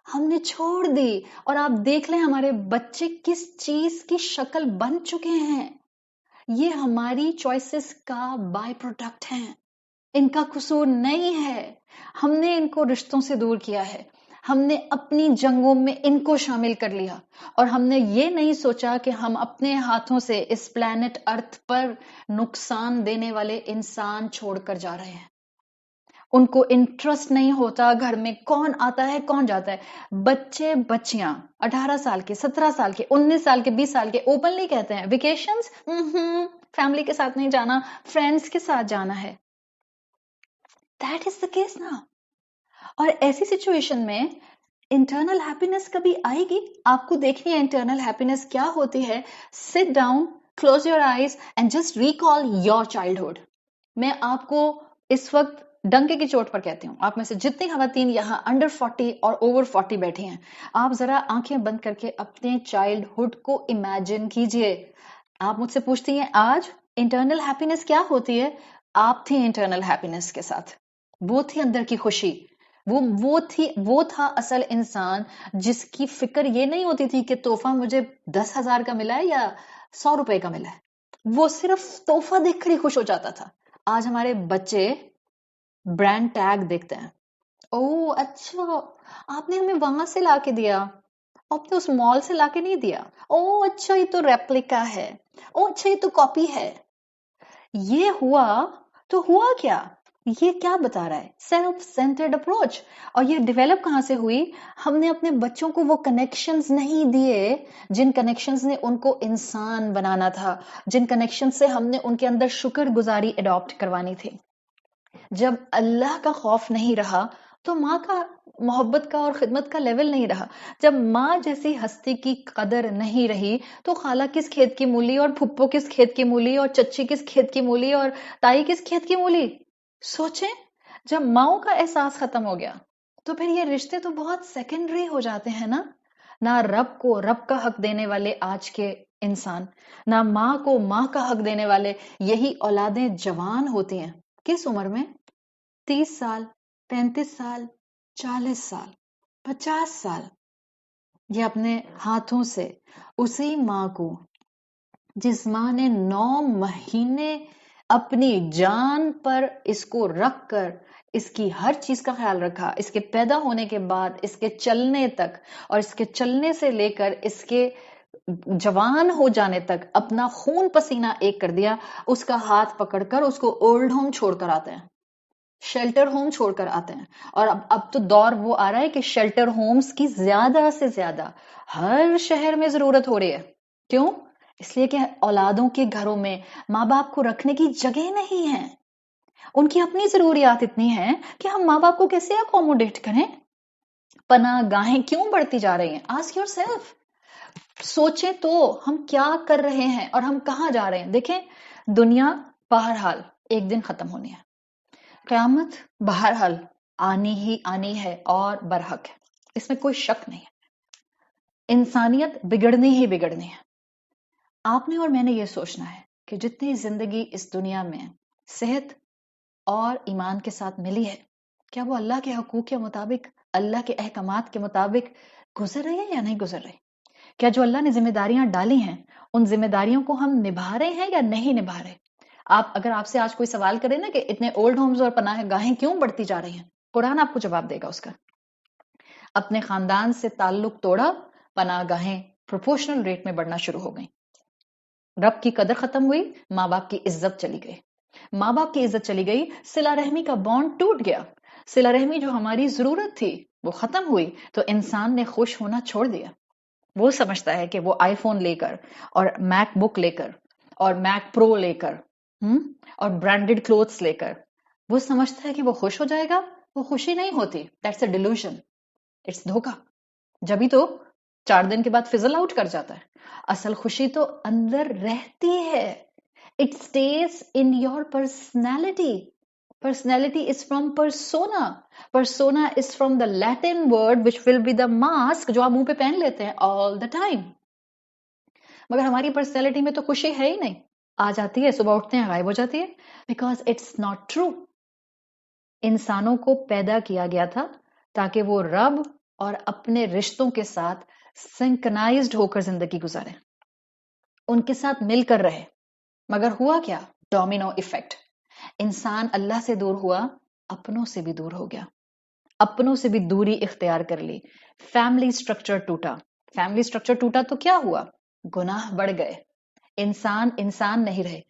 ہم نے چھوڑ دی. اور آپ دیکھ لیں ہمارے بچے کس چیز کی شکل بن چکے ہیں. یہ ہماری چوائسز کا بائی پروڈکٹ ہیں، ان کا قصور نہیں ہے. ہم نے ان کو رشتوں سے دور کیا ہے، ہم نے اپنی جنگوں میں ان کو شامل کر لیا، اور ہم نے یہ نہیں سوچا کہ ہم اپنے ہاتھوں سے اس پلانٹ ارتھ پر نقصان دینے والے انسان چھوڑ کر جا رہے ہیں. ان کو انٹرسٹ نہیں ہوتا گھر میں کون آتا ہے کون جاتا ہے. بچے بچیاں 18 سال کے، 17 سال کے، 19 سال کے، 20 سال کے اوپنلی کہتے ہیں ویکیشنز فیملی کے ساتھ نہیں جانا، فرینڈز کے ساتھ جانا ہے. That is the case now. اور ایسی سچویشن میں انٹرنل ہیپینس کبھی آئے گی؟ آپ کو دیکھنی ہے انٹرنل ہیپینس کیا ہوتی ہے. Sit down, close your eyes and just recall your childhood. میں آپ کو اس وقت ڈنکے کی چوٹ پر کہتی ہوں، آپ میں سے جتنی خواتین یہاں انڈر 40 اور اوور 40 بیٹھی ہیں، آپ ذرا آنکھیں بند کر کے اپنے چائلڈہڈ کو امیجن کیجئے. آپ مجھ سے پوچھتی ہیں آج انٹرنل ہیپینس کیا ہوتی ہے؟ آپ تھی انٹرنل ہیپینس کے ساتھ، وہ تھی اندر کی خوشی، وہ تھا اصل انسان جس کی فکر یہ نہیں ہوتی تھی کہ تحفہ مجھے 10,000 کا ملا ہے یا 100 روپے کا ملا ہے. وہ صرف تحفہ دیکھ کر ہی خوش ہو جاتا تھا. آج ہمارے بچے برانڈ ٹیگ دیکھتے ہیں، او اچھا آپ نے ہمیں وہاں سے لا کے دیا، آپ نے اس مال سے لا کے نہیں دیا، او اچھا یہ تو ریپلیکا ہے، او اچھا یہ تو کاپی ہے. یہ ہوا تو ہوا کیا؟ یہ کیا بتا رہا ہے؟ Self centred approach. اور یہ ڈیولپ کہاں سے ہوئی؟ ہم نے اپنے بچوں کو وہ کنیکشنز نہیں دیے جن کنیکشنز نے ان کو انسان بنانا تھا، جن کنیکشن سے ہم نے ان کے اندر شکر گزاری اڈاپٹ کروانی تھی. جب اللہ کا خوف نہیں رہا تو ماں کا محبت کا اور خدمت کا لیول نہیں رہا. جب ماں جیسی ہستی کی قدر نہیں رہی تو خالہ کس کھیت کی مولی اور پھپھو کس کھیت کی مولی اور چچی کس کھیت کی مولی اور تائی کس کھیت کی مولی. سوچیں، جب ماؤں کا احساس ختم ہو گیا تو پھر یہ رشتے تو بہت سیکنڈری ہو جاتے ہیں نا. نہ رب کو رب کا حق دینے والے آج کے انسان، نہ ماں کو ماں کا حق دینے والے. یہی اولادیں جوان ہوتی ہیں کس عمر میں؟ 30 سال، 35 سال، 40 سال، 50 سال. یہ اپنے ہاتھوں سے اسی ماں کو، جس ماں نے 9 مہینے اپنی جان پر اس کو رکھ کر اس کی ہر چیز کا خیال رکھا، اس کے پیدا ہونے کے بعد اس کے چلنے تک اور اس کے چلنے سے لے کر اس کے جوان ہو جانے تک اپنا خون پسینہ ایک کر دیا، اس کا ہاتھ پکڑ کر اس کو اولڈ ہوم چھوڑ کر آتے ہیں، شیلٹر ہوم چھوڑ کر آتے ہیں. اور اب تو دور وہ آ رہا ہے کہ شیلٹر ہومز کی زیادہ سے زیادہ ہر شہر میں ضرورت ہو رہی ہے. کیوں؟ اس لیے کہ اولادوں کے گھروں میں ماں باپ کو رکھنے کی جگہ نہیں ہے. ان کی اپنی ضروریات اتنی ہیں کہ ہم ماں باپ کو کیسے اکوموڈیٹ کریں؟ پناہ گاہیں کیوں بڑھتی جا رہی ہیں؟ Ask your self. سوچیں تو ہم کیا کر رہے ہیں اور ہم کہاں جا رہے ہیں. دیکھیں، دنیا بہرحال ایک دن ختم ہونی ہے، قیامت بہرحال آنی ہی آنی ہے اور برحق ہے، اس میں کوئی شک نہیں ہے. انسانیت بگڑنی ہی بگڑنی ہے. آپ نے اور میں نے یہ سوچنا ہے کہ جتنی زندگی اس دنیا میں صحت اور ایمان کے ساتھ ملی ہے، کیا وہ اللہ کے حقوق کے مطابق، اللہ کے احکامات کے مطابق گزر رہی ہے یا نہیں گزر رہی؟ کیا جو اللہ نے ذمہ داریاں ڈالی ہیں ان ذمہ داریوں کو ہم نبھا رہے ہیں یا نہیں نبھا رہے؟ اگر آپ سے آج کوئی سوال کرے نا کہ اتنے اولڈ ہومز اور پناہ گاہیں کیوں بڑھتی جا رہی ہیں، قرآن آپ کو جواب دے گا اس کا. اپنے خاندان سے تعلق توڑا، پناہ گاہیں پروپورشنل ریٹ میں بڑھنا شروع ہو گئیں. رب کی قدر ختم ہوئی، ماں باپ کی عزت چلی گئی. ماں باپ کی عزت چلی گئی، صلہ رحمی کا بانڈ ٹوٹ گیا. صلہ رحمی جو ہماری ضرورت تھی وہ ختم ہوئی تو انسان نے خوش ہونا چھوڑ دیا. وہ سمجھتا ہے کہ وہ آئی فون لے کر اور میک بک لے کر اور میک پرو لے کر اور برانڈڈ کلوتھس لے کر وہ سمجھتا ہے کہ وہ خوش ہو جائے گا. وہ خوشی نہیں ہوتی. دیٹس اے ڈیلوژن، اٹس دھوکا. جبھی تو 4 دن کے بعد فزل آؤٹ کر جاتا ہے. اصل خوشی تو اندر رہتی ہے. It stays in your personality. Personality is from persona. Persona is from the Latin word which will be the mask جو آپ منہ پہ پہن لیتے ہیں all the time. مگر ہماری پرسنالٹی میں تو خوشی ہے ہی نہیں. آ جاتی ہے، صبح اٹھتے ہیں غائب ہو جاتی ہے. Because it's not true. انسانوں کو پیدا کیا گیا تھا تاکہ وہ رب اور اپنے رشتوں کے ساتھ سنکنائزڈ ہو کر زندگی گزارے، ان کے ساتھ مل کر رہے. مگر ہوا کیا؟ Domino effect. انسان اللہ سے دور ہوا، اپنوں سے بھی دور ہو گیا، اپنوں سے بھی دوری اختیار کر لی. فیملی سٹرکچر ٹوٹا. فیملی سٹرکچر ٹوٹا تو کیا ہوا؟ گناہ بڑھ گئے. انسان نہیں رہے.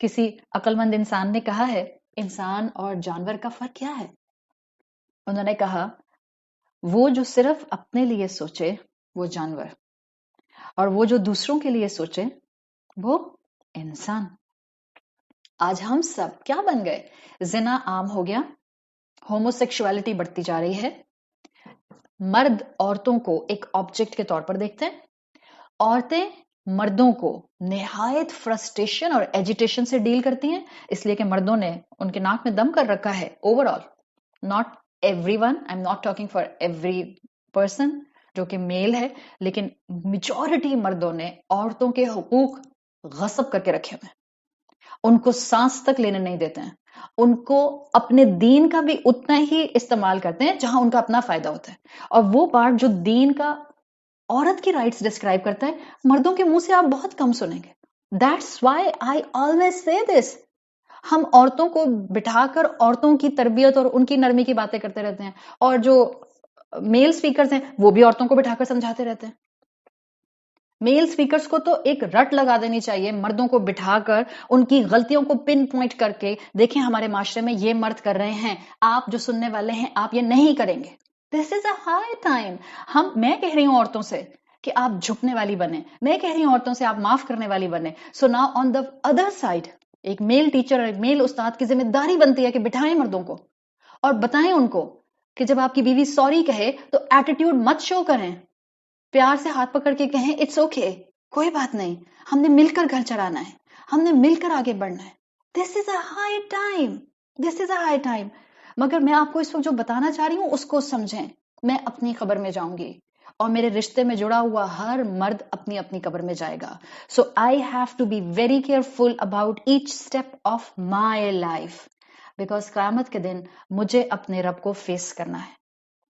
کسی عقل مند انسان نے کہا ہے انسان اور جانور کا فرق کیا ہے؟ انہوں نے کہا وہ جو صرف اپنے لیے سوچے وہ جانور، اور وہ جو دوسروں کے لیے سوچے وہ انسان. آج ہم سب کیا بن گئے؟ زنا عام ہو گیا، ہومو سیکشوالٹی بڑھتی جا رہی ہے، مرد عورتوں کو ایک آبجیکٹ کے طور پر دیکھتے ہیں، عورتیں مردوں کو نہایت فرسٹریشن اور ایجیٹیشن سے ڈیل کرتی ہیں، اس لیے کہ مردوں نے ان کے ناک میں دم کر رکھا ہے. Over all, not every one, I am not talking for every person جو کہ میل ہے، لیکن میجورٹی مردوں نے عورتوں کے حقوق غصب کر کے رکھے ہوئے ہیں. ان کو سانس تک لینے نہیں دیتے ہیں. ان کو اپنے دین کا بھی اتنا ہی استعمال کرتے ہیں جہاں ان کا اپنا فائدہ ہوتا ہے. اور وہ پارٹ جو دین کا عورت کی رائٹس ڈسکرائب کرتا ہے مردوں کے منہ سے آپ بہت کم سنیں گے. That's why I always say دس. ہم عورتوں کو بٹھا کر عورتوں کی تربیت اور ان کی نرمی کی باتیں کرتے رہتے ہیں، اور جو میل اسپیکرز ہیں وہ بھی عورتوں کو بٹھا کر سمجھاتے رہتے ہیں. میل اسپیکرز کو تو ایک رٹ لگا دینی چاہیے مردوں کو بٹھا کر ان کی غلطیوں کو پن پوائنٹ کر کے دیکھیں ہمارے معاشرے میں یہ مرد کر رہے ہیں, آپ جو سننے والے ہیں آپ یہ نہیں کریں گے. دس از اے ہائی ٹائم. میں کہہ رہی ہوں عورتوں سے کہ آپ جھکنے والی بنیں, میں کہہ رہی ہوں عورتوں سے آپ معاف کرنے والی بنیں. So now on the other side ایک میل ٹیچر اور ایک میل استاد کی ذمہ داری بنتی ہے کہ بٹھائیں مردوں کو اور بتائیں ان کو کہ جب آپ کی بیوی سوری کہے تو ایٹیٹیوڈ مت شو کریں, پیار سے ہاتھ پکڑ کے کہیں اٹس اوکے, کوئی بات نہیں, ہم نے مل کر گھر چلانا ہے, ہم نے مل کر آگے بڑھنا ہے. This is a high time, this is a high time. مگر میں آپ کو اس وقت جو بتانا چاہ رہی ہوں اس کو سمجھیں. میں اپنی قبر میں جاؤں گی اور میرے رشتے میں جڑا ہوا ہر مرد اپنی اپنی قبر میں جائے گا. So I have to be very careful about each step of my life, because قیامت کے دن مجھے اپنے رب کو فیس کرنا ہے.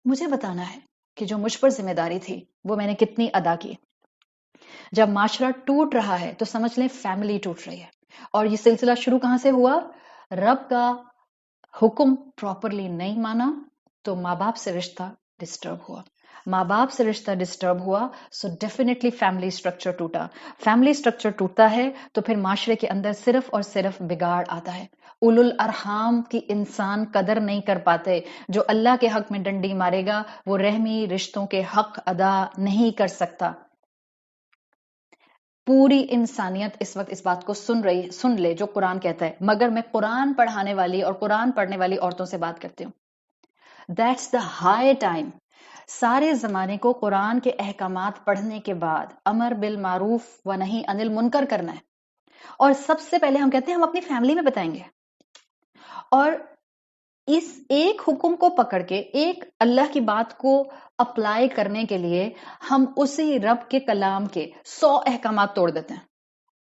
مجھے بتانا ہے کہ جو مجھ پر ذمہ داری تھی وہ میں نے کتنی ادا کی. جب معاشرہ ٹوٹ رہا ہے تو سمجھ لیں فیملی ٹوٹ رہی ہے. اور یہ سلسلہ شروع کہاں سے ہوا؟ رب کا حکم پراپرلی نہیں مانا تو ماں باپ سے رشتہ ڈسٹرب ہوا, ماں باپ سے رشتہ ڈسٹرب ہوا سو ڈیفینیٹلی فیملی اسٹرکچر ٹوٹا. فیملی اسٹرکچر ٹوٹتا ہے تو پھر معاشرے کے اندر صرف اور صرف بگاڑ آتا ہے. اولو الارحام کی انسان قدر نہیں کر پاتے. جو اللہ کے حق میں ڈنڈی مارے گا وہ رحمی رشتوں کے حق ادا نہیں کر سکتا. پوری انسانیت اس وقت اس بات کو سن لے جو قرآن کہتا ہے, مگر میں قرآن پڑھانے والی اور قرآن پڑھنے والی عورتوں سے بات کرتی ہوں. That's the high time. سارے زمانے کو قرآن کے احکامات پڑھنے کے بعد امر بالمعروف و نہی عن المنکر کرنا ہے, اور سب سے پہلے ہم کہتے ہیں ہم اپنی فیملی میں بتائیں گے. اور اس ایک حکم کو پکڑ کے ایک اللہ کی بات کو اپلائی کرنے کے لیے ہم اسی رب کے کلام کے 100 احکامات توڑ دیتے ہیں.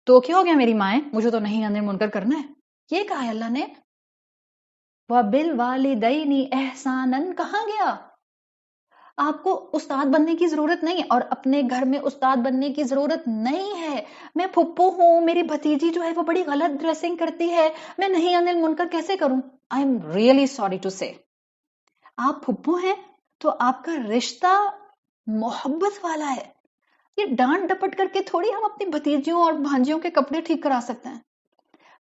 تو کیا ہو گیا میری مائیں, مجھے تو نہیں انر منکر کرنا ہے. یہ کہا ہے اللہ نے. وَبِالْوَالِدَيْنِ احساناً کہاں گیا؟ آپ کو استاد بننے کی ضرورت نہیں ہے اور اپنے گھر میں استاد بننے کی ضرورت نہیں ہے. میں پھپھو ہوں, میری بھتیجی جو ہے وہ بڑی غلط ڈریسنگ کرتی ہے, میں نہیں انل منکر کیسے کروں؟ I am really sorry to say. آپ پھپھو ہیں تو آپ کا رشتہ محبت والا ہے. یہ ڈانٹ ڈپٹ کر کے تھوڑی ہم اپنی بھتیجیوں اور بھانجیوں کے کپڑے ٹھیک کرا سکتے ہیں.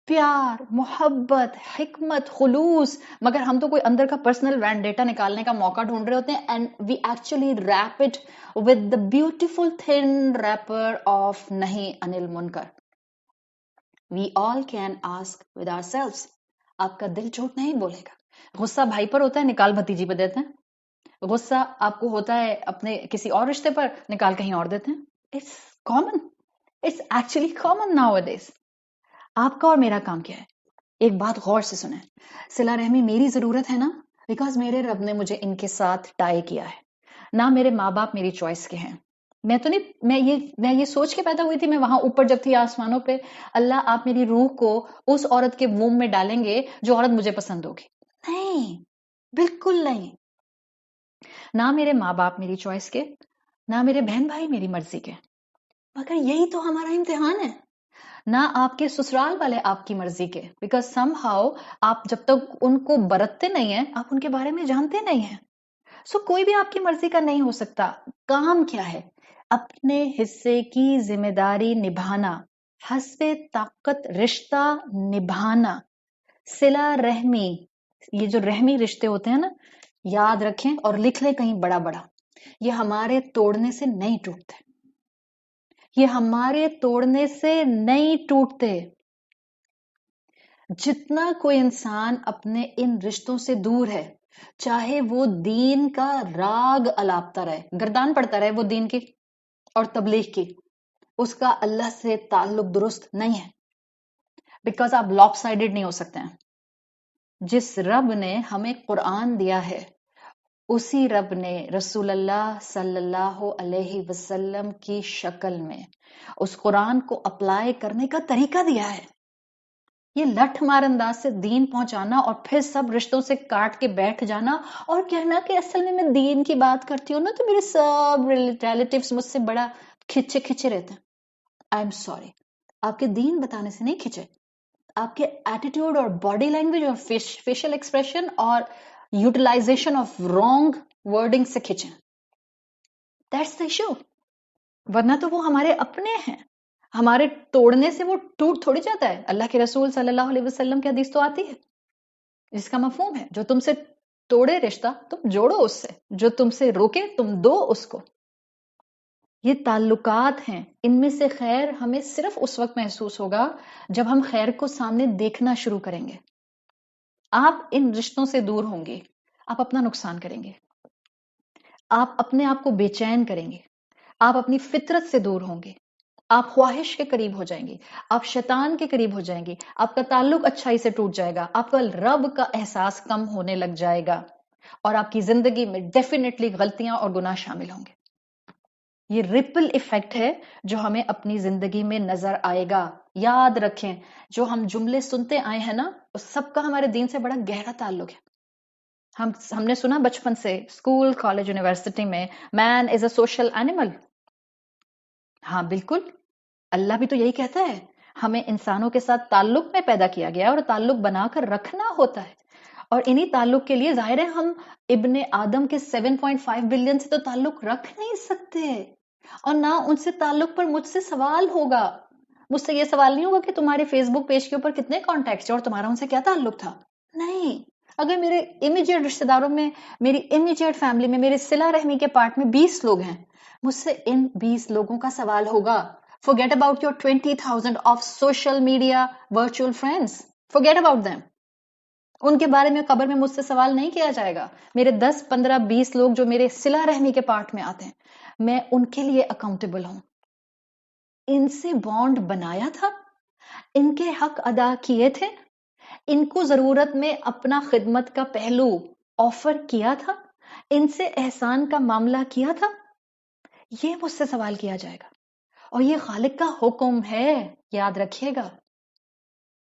پیار, محبت, حکمت, خلوص. مگر ہم تو کوئی اندر کا پرسنل وینڈیٹا نکالنے کا موقع ڈھونڈ رہے ہوتے ہیں, and we actually wrap it with the beautiful thin wrapper of نہیں انل منکر. We all can ask with ourselves. آپ کا دل جھوٹ نہیں بولے گا. غصہ بھائی پر ہوتا ہے, نکال بھتیجی پہ دیتے ہیں. غصہ آپ کو ہوتا ہے اپنے کسی اور رشتے پر, نکال کہیں اور دیتے ہیں. It's common, it's actually common nowadays. آپ کا اور میرا کام کیا ہے؟ ایک بات غور سے سنیں. صلہ رحمی میری ضرورت ہے نا, بیکاز میرے رب نے مجھے ان کے ساتھ ٹائی کیا ہے. نہ میرے ماں باپ میری چوائس کے ہیں. میں تو نہیں, میں یہ سوچ کے پیدا ہوئی تھی, میں وہاں اوپر جب تھی آسمانوں پہ, اللہ آپ میری روح کو اس عورت کے ووم میں ڈالیں گے جو عورت مجھے پسند ہوگی. نہیں, بالکل نہیں. نہ میرے ماں باپ میری چوائس کے, نہ میرے بہن بھائی میری مرضی کے. مگر یہی تو ہمارا امتحان ہے. نہ آپ کے سسرال والے آپ کی مرضی کے, بیکاز سم ہاؤ آپ جب تک ان کو برتتے نہیں ہیں آپ ان کے بارے میں جانتے نہیں ہیں. سو کوئی بھی آپ کی مرضی کا نہیں ہو سکتا. کام کیا ہے؟ اپنے حصے کی ذمہ داری نبھانا, حسب طاقت رشتہ نبھانا. صلہ رحمی, یہ جو رحمی رشتے ہوتے ہیں نا, یاد رکھیں اور لکھ لیں کہیں بڑا بڑا, یہ ہمارے توڑنے سے نہیں ٹوٹتے. یہ ہمارے توڑنے سے نہیں ٹوٹتے. جتنا کوئی انسان اپنے ان رشتوں سے دور ہے, چاہے وہ دین کا راگ الاپتا رہے, گردان پڑتا رہے وہ دین کی اور تبلیغ کی, اس کا اللہ سے تعلق درست نہیں ہے. بیکاز آپ لاپ سائیڈڈ نہیں ہو سکتے ہیں. جس رب نے ہمیں قرآن دیا ہے, اسی رب نے رسول اللہ صلی اللہ علیہ وسلم کی شکل میں اس قرآن کو اپلائی کرنے کا طریقہ دیا ہے. یہ لٹھ مار انداز سے دین پہنچانا اور پھر سب رشتوں سے کاٹ کے بیٹھ جانا اور کہنا کہ اصل میں دین کی بات کرتی ہوں نا تو میرے سب ریلیٹیوز مجھ سے بڑا کھچے رہتے ہیں. آئی ایم سوری, آپ کے دین بتانے سے نہیں کھچے, آپ کے ایٹیٹیوڈ اور باڈی لینگویج اور فیشل ایکسپریشن اور یوٹیلائزیشن آف رانگ ورڈنگ سے کھینچیں. That's the issue. ورنہ تو وہ ہمارے اپنے ہیں، ہمارے توڑنے سے وہ ٹوٹ تھوڑی جاتا ہے. اللہ کے رسول صلی اللہ علیہ وسلم کی حدیث تو آتی ہے جس کا مفہوم ہے جو تم سے توڑے رشتہ تم جوڑو اس سے، جو تم سے روکے تم دو اس کو. یہ تعلقات ہیں، ان میں سے خیر ہمیں صرف اس وقت محسوس ہوگا جب ہم خیر کو سامنے دیکھنا شروع کریں گے. آپ ان رشتوں سے دور ہوں گے، آپ اپنا نقصان کریں گے، آپ اپنے آپ کو بے چین کریں گے، آپ اپنی فطرت سے دور ہوں گے، آپ خواہش کے قریب ہو جائیں گے، آپ شیطان کے قریب ہو جائیں گے، آپ کا تعلق اچھائی سے ٹوٹ جائے گا، آپ کا رب کا احساس کم ہونے لگ جائے گا، اور آپ کی زندگی میں ڈیفینیٹلی غلطیاں اور گناہ شامل ہوں گے. یہ ریپل ایفیکٹ ہے جو ہمیں اپنی زندگی میں نظر آئے گا. یاد رکھیں جو ہم جملے سنتے آئے ہیں نا، اس سب کا ہمارے دین سے بڑا گہرا تعلق ہے. ہم نے سنا بچپن سے اسکول کالج یونیورسٹی میں مین از اے سوشل اینیمل. ہاں بالکل، اللہ بھی تو یہی کہتا ہے ہمیں انسانوں کے ساتھ تعلق میں پیدا کیا گیا اور تعلق بنا کر رکھنا ہوتا ہے. اور انہی تعلق کے لیے ظاہر ہے ہم ابن آدم کے 7.5 بلین سے تو تعلق رکھ نہیں سکتے، اور نہ ان سے تعلق پر مجھ سے سوال ہوگا. مجھ سے یہ سوال نہیں ہوگا کہ تمہارے فیس بک پیج کے اوپر کتنے کانٹیکٹس اور تمہارا ان سے کیا تعلق تھا. نہیں. اگر میرے امیجیٹ رشتے داروں میں، میری امیجیٹ فیملی میں، میرے صلہ رحمی کے پارٹ میں 20 لوگ ہیں، مجھ سے ان 20 لوگوں کا سوال ہوگا. Forget about your 20,000 of social media virtual friends. Forget about them. ان کے بارے میں قبر میں مجھ سے سوال نہیں کیا جائے گا. میرے 10 15 20 لوگ جو میرے صلہ رحمی کے پارٹ میں آتے ہیں، میں ان کے لیے اکاؤنٹیبل ہوں. ان سے بانڈ بنایا تھا، ان کے حق ادا کیے تھے، ان کو ضرورت میں اپنا خدمت کا پہلو آفر کیا تھا، ان سے احسان کا معاملہ کیا تھا. یہ مجھ سے سوال کیا جائے گا، اور یہ خالق کا حکم ہے. یاد رکھیے گا،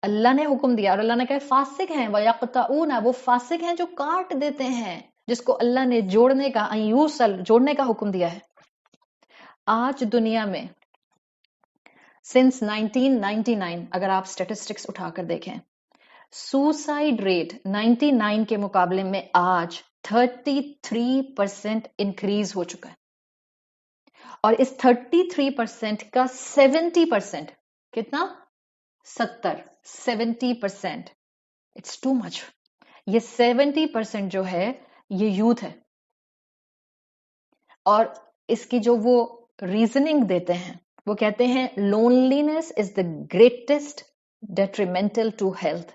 اللہ نے حکم دیا اور اللہ نے کہا فاسق ہیں وَيَقْطَعُونَ، وہ فاسق ہیں جو کاٹ دیتے ہیں جس کو اللہ نے جوڑنے کا جوڑنے کا حکم دیا ہے. آج دنیا میں سنس 1999 اگر آپ سٹیٹسٹکس اٹھا کر دیکھیں، سوسائڈ ریٹ 99 کے مقابلے میں آج 33% انکریز ہو چکا ہے. اور اس 33% کا 70% کتنا؟ 70% اٹس ٹو مچ. یہ 70% جو ہے یہ یوتھ ہے، اور اس کی جو وہ ریزننگ دیتے ہیں وہ کہتے ہیں loneliness is the greatest detrimental to health,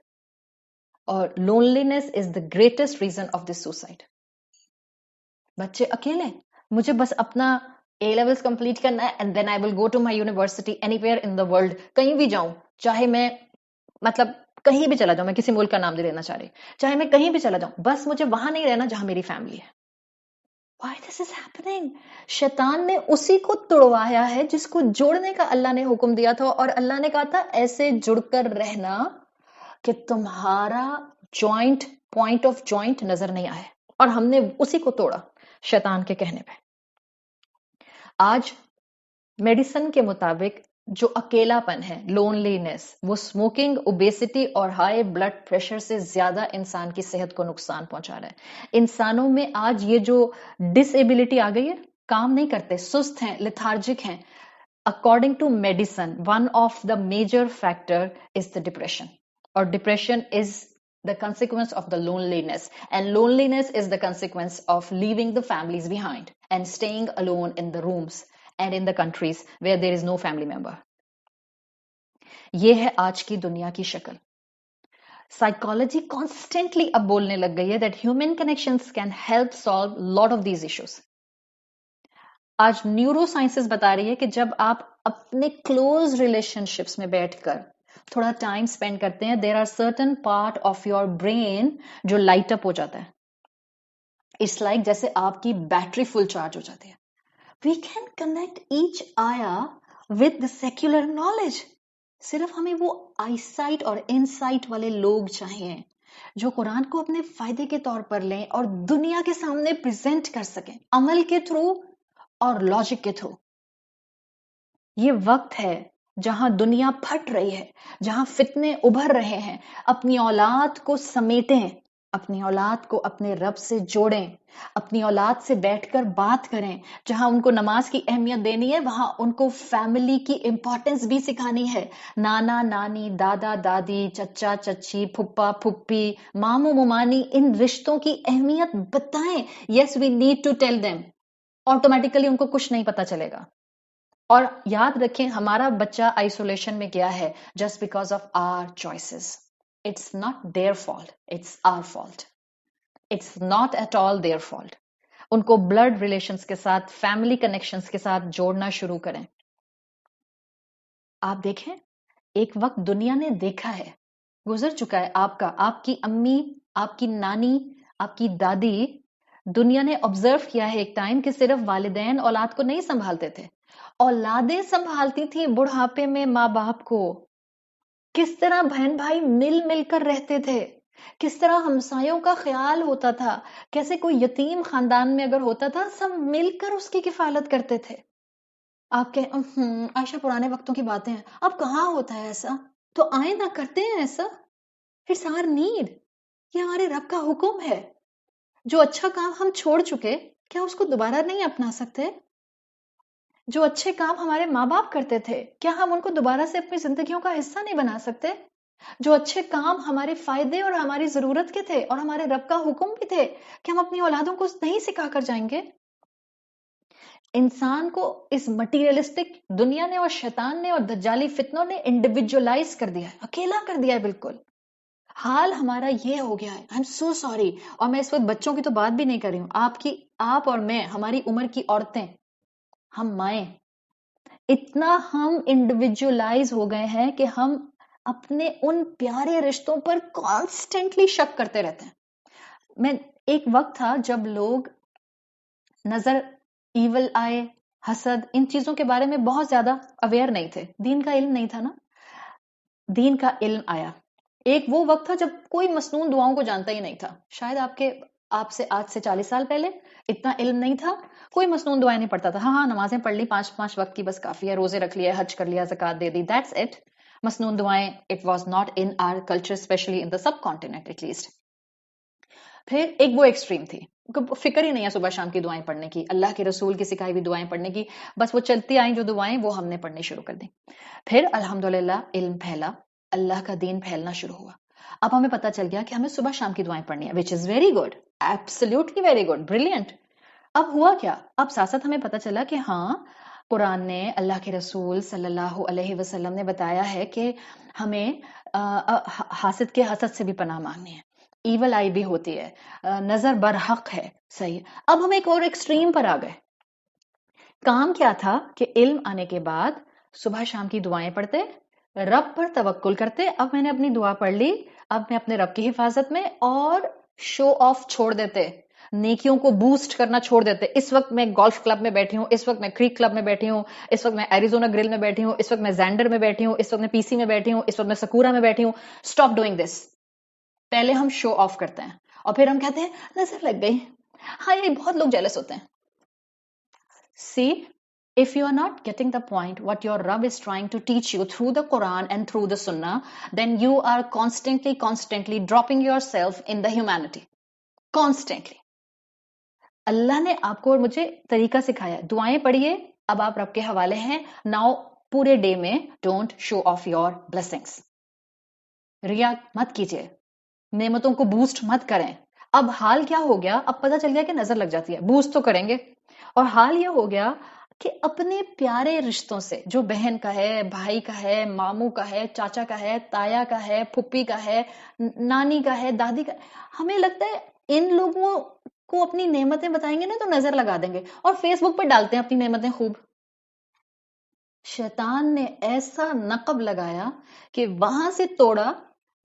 اور loneliness is the greatest reason of this suicide. بچے اکیلے، مجھے بس اپنا اے لیولز کمپلیٹ کرنا ہے and then I will go to my university anywhere in the world. کہیں بھی جاؤں، چاہے میں مطلب کہیں بھی چلا جاؤں، میں کسی ملک کا نام نہیں لینا چاہ رہی، چاہے میں کہیں بھی چلا جاؤں، بس مجھے وہاں نہیں رہنا جہاں میری فیملی ہے. Why this is happening؟ شیطان نے اسی کو توڑوایا ہے جس کو جوڑنے کا اللہ نے حکم دیا تھا، اور اللہ نے کہا تھا ایسے جڑ کر رہنا کہ تمہارا جوائنٹ پوائنٹ آف جوائنٹ نظر نہیں آئے، اور ہم نے اسی کو توڑا شیطان کے کہنے پہ. آج میڈیسن کے مطابق جو اکیلا پن ہے، لونلینس، وہ اسموکنگ، اوبیسٹی اور ہائی بلڈ پریشر سے زیادہ انسان کی صحت کو نقصان پہنچا رہا ہے. انسانوں میں آج یہ جو ڈس ایبلٹی آ گئی ہے، کام نہیں کرتے، سست ہیں، لیتھارجک ہیں. According to medicine one of the major factor is the depression, اور depression is the consequence of the loneliness, and loneliness is the consequence of leaving the families behind and staying alone in the rooms and in the countries where there is no family member. یہ ہے آج کی دنیا کی شکل. Psychology constantly اب بولنے لگ گئی ہے that human connections can help solve lot of these issues. آج نیورو سائنسز بتا رہی ہے کہ جب آپ اپنے کلوز ریلیشن شپس میں بیٹھ کر تھوڑا ٹائم اسپینڈ کرتے ہیں، there are certain part of your brain جو لائٹ اپ ہو جاتا ہے. اٹس لائک جیسے آپ کی بیٹری فل چارج ہو جاتی ہے. وی کین کنیکٹ ایچ آیا ود دا سیکولر نالج. صرف ہمیں وہ آئی سائٹ اور ان سائٹ والے لوگ چاہیے جو قرآن کو اپنے فائدے کے طور پر لیں اور دنیا کے سامنے پریزنٹ کر سکیں، عمل کے تھرو اور لاجک کے تھرو. یہ وقت ہے جہاں دنیا پھٹ رہی ہے، جہاں فتنے ابھر رہے ہیں. اپنی اولاد کو سمیٹیں، اپنی اولاد کو اپنے رب سے جوڑیں، اپنی اولاد سے بیٹھ کر بات کریں. جہاں ان کو نماز کی اہمیت دینی ہے وہاں ان کو فیملی کی امپورٹنس بھی سکھانی ہے. نانا نانی، دادا دادی، چچا چچی، پھپھا پھپھی، ماموں ممانی، ان رشتوں کی اہمیت بتائیں. Yes we need to tell them. Automatically ان کو کچھ نہیں پتا چلے گا. اور یاد رکھیں ہمارا بچہ آئسولیشن میں گیا ہے just because of our choices. It's not their fault, it's our fault. It's not at all their fault. ان کو بلڈ ریلیشنز کے ساتھ، فیملی کنیکشنز کے ساتھ جوڑنا شروع کریں. آپ دیکھیں ایک وقت دنیا نے دیکھا ہے، گزر چکا ہے آپ کی امی، آپ کی نانی، آپ کی دادی، دنیا نے آبزرو کیا ہے ایک ٹائم کہ صرف والدین اولاد کو نہیں سنبھالتے تھے، اولادیں سنبھالتی تھی بڑھاپے میں ماں باپ کو. کس طرح بہن بھائی مل مل کر رہتے تھے، کس طرح ہمسایوں کا خیال ہوتا تھا، کیسے کوئی یتیم خاندان میں اگر ہوتا تھا سب مل کر اس کی کفالت کرتے تھے. آپ عائشہ پرانے وقتوں کی باتیں ہیں. اب کہاں ہوتا ہے ایسا؟ تو آئیں نہ کرتے ہیں ایسا. It's our need. یہ ہمارے رب کا حکم ہے. جو اچھا کام ہم چھوڑ چکے کیا اس کو دوبارہ نہیں اپنا سکتے؟ جو اچھے کام ہمارے ماں باپ کرتے تھے کیا ہم ان کو دوبارہ سے اپنی زندگیوں کا حصہ نہیں بنا سکتے؟ جو اچھے کام ہمارے فائدے اور ہماری ضرورت کے تھے اور ہمارے رب کا حکم بھی تھے کہ ہم اپنی اولادوں کو نہیں سکھا کر جائیں گے؟ انسان کو اس مٹیریلسٹک دنیا نے اور شیطان نے اور دجالی فتنوں نے انڈیویجولائز کر دیا ہے، اکیلا کر دیا ہے بالکل. حال ہمارا یہ ہو گیا ہے. I'm so sorry. اور میں اس وقت بچوں کی تو بات بھی نہیں کر رہی ہوں. آپ اور میں، ہماری عمر کی عورتیں، ہم مائیں، اتنا ہم انڈیویجولائز ہو گئے ہیں کہ ہم اپنے ان پیارے رشتوں پر کانسٹنٹلی شک کرتے رہتے ہیں. ایک وقت تھا جب لوگ نظر، ایول آئے، حسد، ان چیزوں کے بارے میں بہت زیادہ اویئر نہیں تھے. دین کا علم نہیں تھا نا. دین کا علم آیا. ایک وہ وقت تھا جب کوئی مسنون دعاؤں کو جانتا ہی نہیں تھا. شاید آپ سے آج سے 40 سال پہلے اتنا علم نہیں تھا، کوئی مسنون دعائیں نہیں پڑھتا تھا. ہاں نمازیں پڑھ لی 5 وقت کی بس کافی ہے، روزے رکھ لیا، حج کر لیا، زکات دے دی، دیٹس اٹ. مسنون دعائیں it was not in our culture, especially in the subcontinent at least. پھر ایک وہ ایکسٹریم تھی، فکر ہی نہیں ہے صبح شام کی دعائیں پڑھنے کی، اللہ کے رسول کی سکھائی ہوئی دعائیں پڑھنے کی، بس وہ چلتی آئیں جو دعائیں وہ ہم نے پڑھنی شروع کر دی. پھر الحمدللہ علم پھیلا، اللہ کا دین پھیلنا شروع ہوا. اب ہمیں پتا چل گیا کہ ہمیں صبح شام کی دعائیں پڑھنی ہے، which is very good, absolutely very good, brilliant. اب ہوا کیا؟ اب ساتھ ساتھ ہمیں پتا چلا کہ ہاں قرآن نے، اللہ کے رسول صلی اللہ علیہ وسلم نے بتایا ہے کہ ہمیں حاسد کے حسد سے بھی پناہ مانگنی ہے، ایول آئی بھی ہوتی ہے، نظر برحق ہے. صحیح. اب ہم ایک اور ایکسٹریم پر آ گئے. کام کیا تھا کہ علم آنے کے بعد صبح شام کی دعائیں پڑھتے، رب پر توکل کرتے. اب میں نے اپنی دعا پڑھ لی، اب میں اپنے رب کی حفاظت میں، اور شو آف چھوڑ دیتے، نیکیوں کو بوسٹ کرنا چھوڑ دیتے. اس وقت میں گولف کلب میں بیٹھی ہوں، اس وقت میں کریک کلب میں بیٹھی ہوں، اس وقت میں ایریزونا گرل میں بیٹھی ہوں، اس وقت میں زینڈر میں بیٹھی ہوں، اس وقت میں پی سی میں بیٹھی ہوں، اس وقت میں سکورا میں بیٹھی ہوں. Stop doing this. پہلے ہم شو آف کرتے ہیں اور پھر ہم کہتے ہیں نظر لگ گئی. ہاں یہ بہت لوگ جیلس ہوتے ہیں. See, if you are not getting the point what your Rabb is trying to teach you through the Quran and through the Sunnah, then you are constantly dropping yourself in the humanity. Constantly. اللہ نے آپ کو اور مجھے طریقہ سکھایا، دعائیں پڑھیے، اب آپ رب کے حوالے ہیں. ناؤ پورے ڈے میں don't show of your blessings. ریا مت کیجیے، نعمتوں کو بوسٹ مت کریں. اب حال کیا ہو گیا؟ اب پتہ چل گیا کہ نظر لگ جاتی ہے، بوسٹ تو کریں گے. اور حال یہ ہو گیا کہ اپنے پیارے رشتوں سے، جو بہن کا ہے، بھائی کا ہے، ماموں کا ہے، چاچا کا ہے، تایا کا ہے، پھپھی کا ہے، نانی کا ہے، دادی کا، ہمیں لگتا ہے ان لوگوں کو اپنی نعمتیں بتائیں گے نا تو نظر لگا دیں گے، اور فیس بک پہ ڈالتے ہیں اپنی نعمتیں خوب. شیطان نے ایسا نقب لگایا کہ وہاں سے توڑا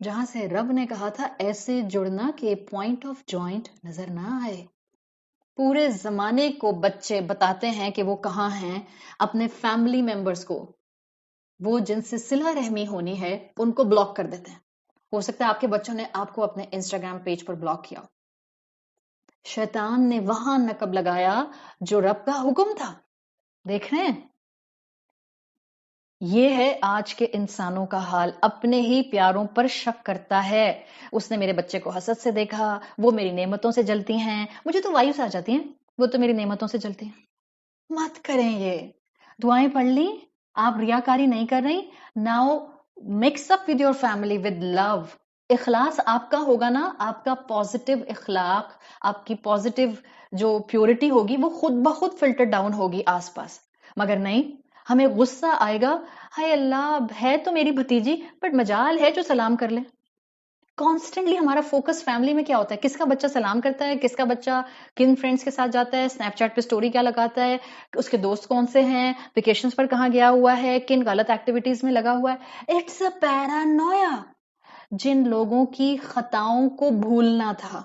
جہاں سے رب نے کہا تھا ایسے جڑنا کہ پوائنٹ آف جوائنٹ نظر نہ آئے. پورے زمانے کو بچے بتاتے ہیں کہ وہ کہاں ہیں، اپنے فیملی ممبرز کو، وہ جن سے صلہ رحمی ہونی ہے ان کو بلاک کر دیتے ہیں. ہو سکتا ہے آپ کے بچوں نے آپ کو اپنے انسٹاگرام پیج پر بلاک کیا. شیطان نے وہاں نقب لگایا جو رب کا حکم تھا. دیکھ رہے ہیں یہ ہے آج کے انسانوں کا حال، اپنے ہی پیاروں پر شک کرتا ہے. اس نے میرے بچے کو حسد سے دیکھا، وہ میری نعمتوں سے جلتی ہیں، مجھے تو وائیوز آ جاتی ہیں، وہ تو میری نعمتوں سے جلتی ہیں. مت کریں یہ. دعائیں پڑھ لی، آپ ریاکاری نہیں کر رہی. Now mix up with your family with love. اخلاص آپ کا ہوگا نا، آپ کا پازیٹیو اخلاق، آپ کی پازیٹیو جو پیورٹی ہوگی وہ خود بخود فلٹر ڈاؤن ہوگی آس پاس. مگر نہیں، ہمیں غصہ آئے گا، ہائے اللہ ہے تو میری بھتیجی بٹ مجال ہے جو سلام کر لے. کانسٹنٹلی ہمارا فوکس فیملی میں کیا ہوتا ہے، کس کا بچہ سلام کرتا ہے، کس کا بچہ کن فرینڈس کے ساتھ جاتا ہے، اسنیپ چیٹ پہ سٹوری کیا لگاتا ہے، اس کے دوست کون سے ہیں، ویکیشنز پر کہاں گیا ہوا ہے، کن غلط ایکٹیویٹیز میں لگا ہوا ہے. It's a paranoia. جن لوگوں کی خطاؤں کو بھولنا تھا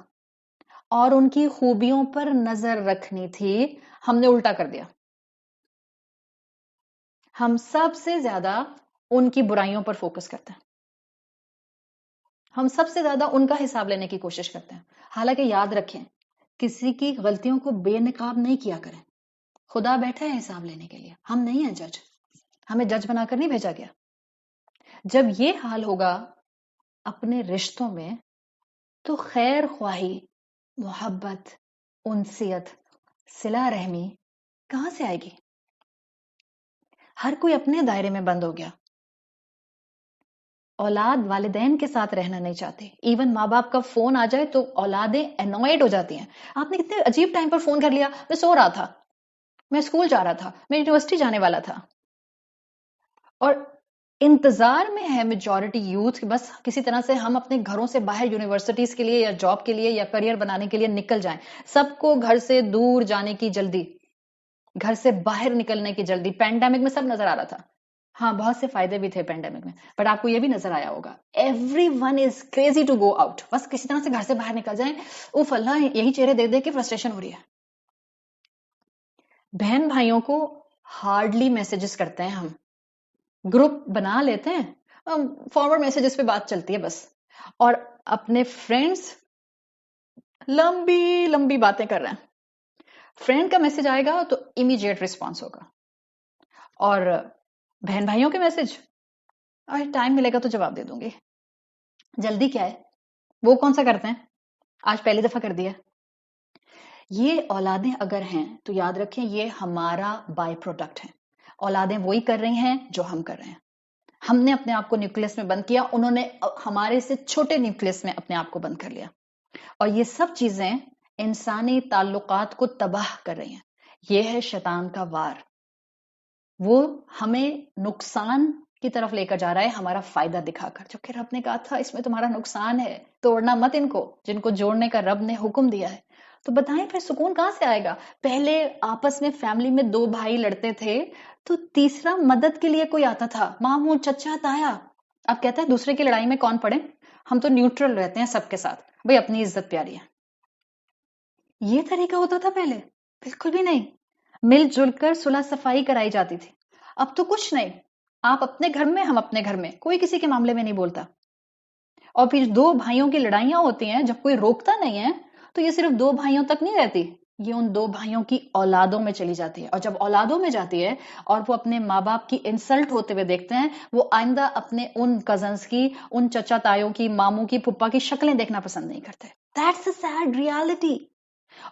اور ان کی خوبیوں پر نظر رکھنی تھی، ہم نے الٹا کر دیا. ہم سب سے زیادہ ان کی برائیوں پر فوکس کرتے ہیں، ہم سب سے زیادہ ان کا حساب لینے کی کوشش کرتے ہیں. حالانکہ یاد رکھیں، کسی کی غلطیوں کو بے نقاب نہیں کیا کریں. خدا بیٹھا ہے حساب لینے کے لیے، ہم نہیں ہیں جج. ہمیں جج بنا کر نہیں بھیجا گیا. جب یہ حال ہوگا اپنے رشتوں میں تو خیر خواہی، محبت، انسیت، صلہ رحمی کہاں سے آئے گی؟ ہر کوئی اپنے دائرے میں بند ہو گیا. اولاد والدین کے ساتھ رہنا نہیں چاہتے. ایون ماں باپ کا فون آ جائے تو اولادیں انوائڈ ہو جاتی ہیں. آپ نے کتنے عجیب ٹائم پر فون کر لیا، میں سو رہا تھا، میں اسکول جا رہا تھا، میں یونیورسٹی جانے والا تھا. اور انتظار میں ہے میجورٹی یوتھ، بس کسی طرح سے ہم اپنے گھروں سے باہر یونیورسٹیز کے لیے یا جاب کے لیے یا کریئر بنانے کے لیے نکل جائیں. سب کو گھر سے دور جانے کی جلدی، گھر سے باہر نکلنے کی جلدی. پینڈیمک میں سب نظر آ رہا تھا. ہاں بہت سے فائدے بھی تھے پینڈیمک میں، بٹ آپ کو یہ بھی نظر آیا ہوگا everyone is crazy to go out. بس کسی طرح سے گھر سے باہر نکل جائیں. اوف اللہ، یہی چہرے دیکھ دیکھ کے فرسٹریشن ہو رہی ہے. بہن بھائیوں کو ہارڈلی میسجز کرتے ہیں ہم، گروپ بنا لیتے ہیں، فارورڈ میسجز پہ بات چلتی ہے بس. اور اپنے فرینڈس لمبی لمبی باتیں کر رہے ہیں. فرینڈ کا میسج آئے گا تو امیڈیٹ رسپانس ہوگا، اور بہن بھائیوں کے میسج ٹائم ملے گا تو جواب دے دوں گی. جلدی کیا ہے، وہ کون سا کرتے ہیں، آج پہلی دفعہ کر دیا. یہ اولادیں اگر ہیں تو یاد رکھیں یہ ہمارا بائی پروڈکٹ ہے. اولادیں وہی کر رہی ہیں جو ہم کر رہے ہیں. ہم نے اپنے آپ کو نیوکلس میں بند کیا، انہوں نے ہمارے سے چھوٹے نیوکلس میں اپنے آپ کو بند کر لیا. اور یہ سب چیزیں انسانی تعلقات کو تباہ کر رہی ہیں. یہ ہے شیطان کا وار. وہ ہمیں نقصان کی طرف لے کر جا رہا ہے ہمارا فائدہ دکھا کر، جو کہ رب نے کہا تھا اس میں تمہارا نقصان ہے، توڑنا مت ان کو جن کو جوڑنے کا رب نے حکم دیا ہے. تو بتائیں پھر سکون کہاں سے آئے گا؟ پہلے آپس میں فیملی میں دو بھائی لڑتے تھے تو تیسرا مدد کے لیے کوئی آتا تھا، ماموں چچا تایا. اب کہتا ہے دوسرے کی لڑائی میں کون پڑے، ہم تو نیوٹرل رہتے ہیں سب کے ساتھ، بھئی اپنی عزت پیاری ہے. یہ طریقہ ہوتا تھا پہلے؟ بالکل بھی نہیں. مل جل کر صلح صفائی کرائی جاتی تھی. اب تو کچھ نہیں، آپ اپنے گھر میں ہم اپنے گھر میں، کوئی کسی کے معاملے میں نہیں بولتا. اور پھر دو بھائیوں کی لڑائیاں ہوتی ہیں جب کوئی روکتا نہیں ہے تو یہ صرف دو بھائیوں تک نہیں رہتی، یہ ان دو بھائیوں کی اولادوں میں چلی جاتی ہے. اور جب اولادوں میں جاتی ہے اور وہ اپنے ماں باپ کی انسلٹ ہوتے ہوئے دیکھتے ہیں، وہ آئندہ اپنے ان کزنز کی، ان چچا تایوں کی، ماموں کی، پھپھا کی شکلیں دیکھنا پسند نہیں کرتے. That's a sad reality.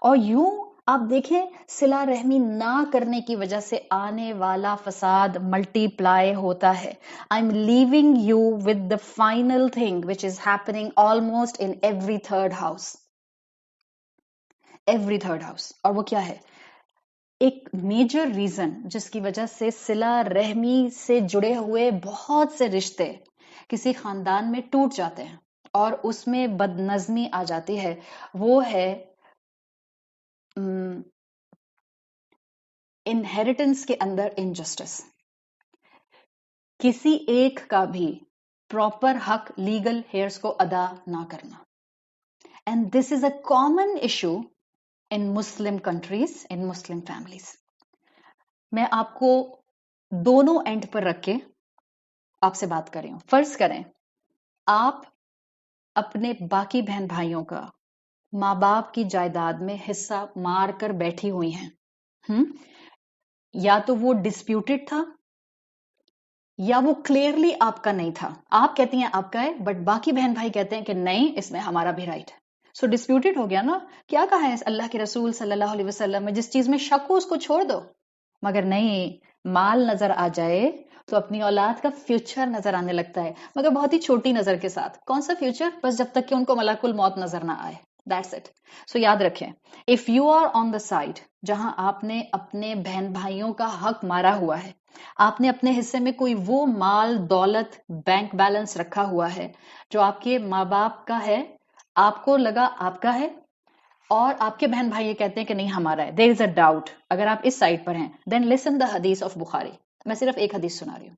اور یوں آپ دیکھیں صلہ رحمی نہ کرنے کی وجہ سے آنے والا فساد ملٹی پلائی ہوتا ہے. I'm leaving you with the final thing which is happening almost in every third house. Every third house. اور وہ کیا ہے؟ ایک میجر ریزن جس کی وجہ سے صلہ رحمی سے جڑے ہوئے بہت سے رشتے کسی خاندان میں ٹوٹ جاتے ہیں اور اس میں بد نظمی آ جاتی ہے، وہ ہے انہیریٹنس کے اندر انجسٹس. کسی ایک کا بھی پراپر حق لیگل ہیئرس کو ادا نہ کرنا. And this is a common issue in Muslim countries, in Muslim families. میں آپ کو دونوں اینڈ پر رکھ کے آپ سے بات کر رہی ہوں. فرض کریں آپ اپنے باقی بہن بھائیوں کا ماں باپ کی جائیداد میں حصہ مار کر بیٹھی ہوئی ہیں. یا تو وہ ڈسپیوٹڈ تھا یا وہ کلیئرلی آپ کا نہیں تھا، آپ کہتی ہیں آپ کا ہے بٹ باقی بہن بھائی کہتے ہیں کہ نہیں اس میں ہمارا بھی رائٹ ہے. سو ڈسپیوٹڈ ہو گیا نا. کیا کہا ہے اللہ کے رسول صلی اللہ علیہ وسلم میں، جس چیز میں شک ہو اس کو چھوڑ دو. مگر نہیں، مال نظر آ جائے تو اپنی اولاد کا فیوچر نظر آنے لگتا ہے، مگر بہت ہی چھوٹی نظر کے ساتھ. کون سا فیوچر؟ بس جب تک کہ ان کو ملک الموت نظر نہ آئے. That's it. سو یاد رکھیں، if you are on the side جہاں آپ نے اپنے بہن بھائیوں کا حق مارا ہوا ہے، آپ نے اپنے حصے میں کوئی وہ مال دولت بینک بیلنس رکھا ہوا ہے جو آپ کے ماں باپ کا ہے، آپ کو لگا آپ کا ہے، اور آپ کے بہن بھائی یہ کہتے ہیں کہ نہیں ہمارا ہے، there is a doubt، اگر آپ اس سائڈ پر ہیں then listen the حدیث of بخاری. میں صرف ایک حدیث سنا رہی ہوں.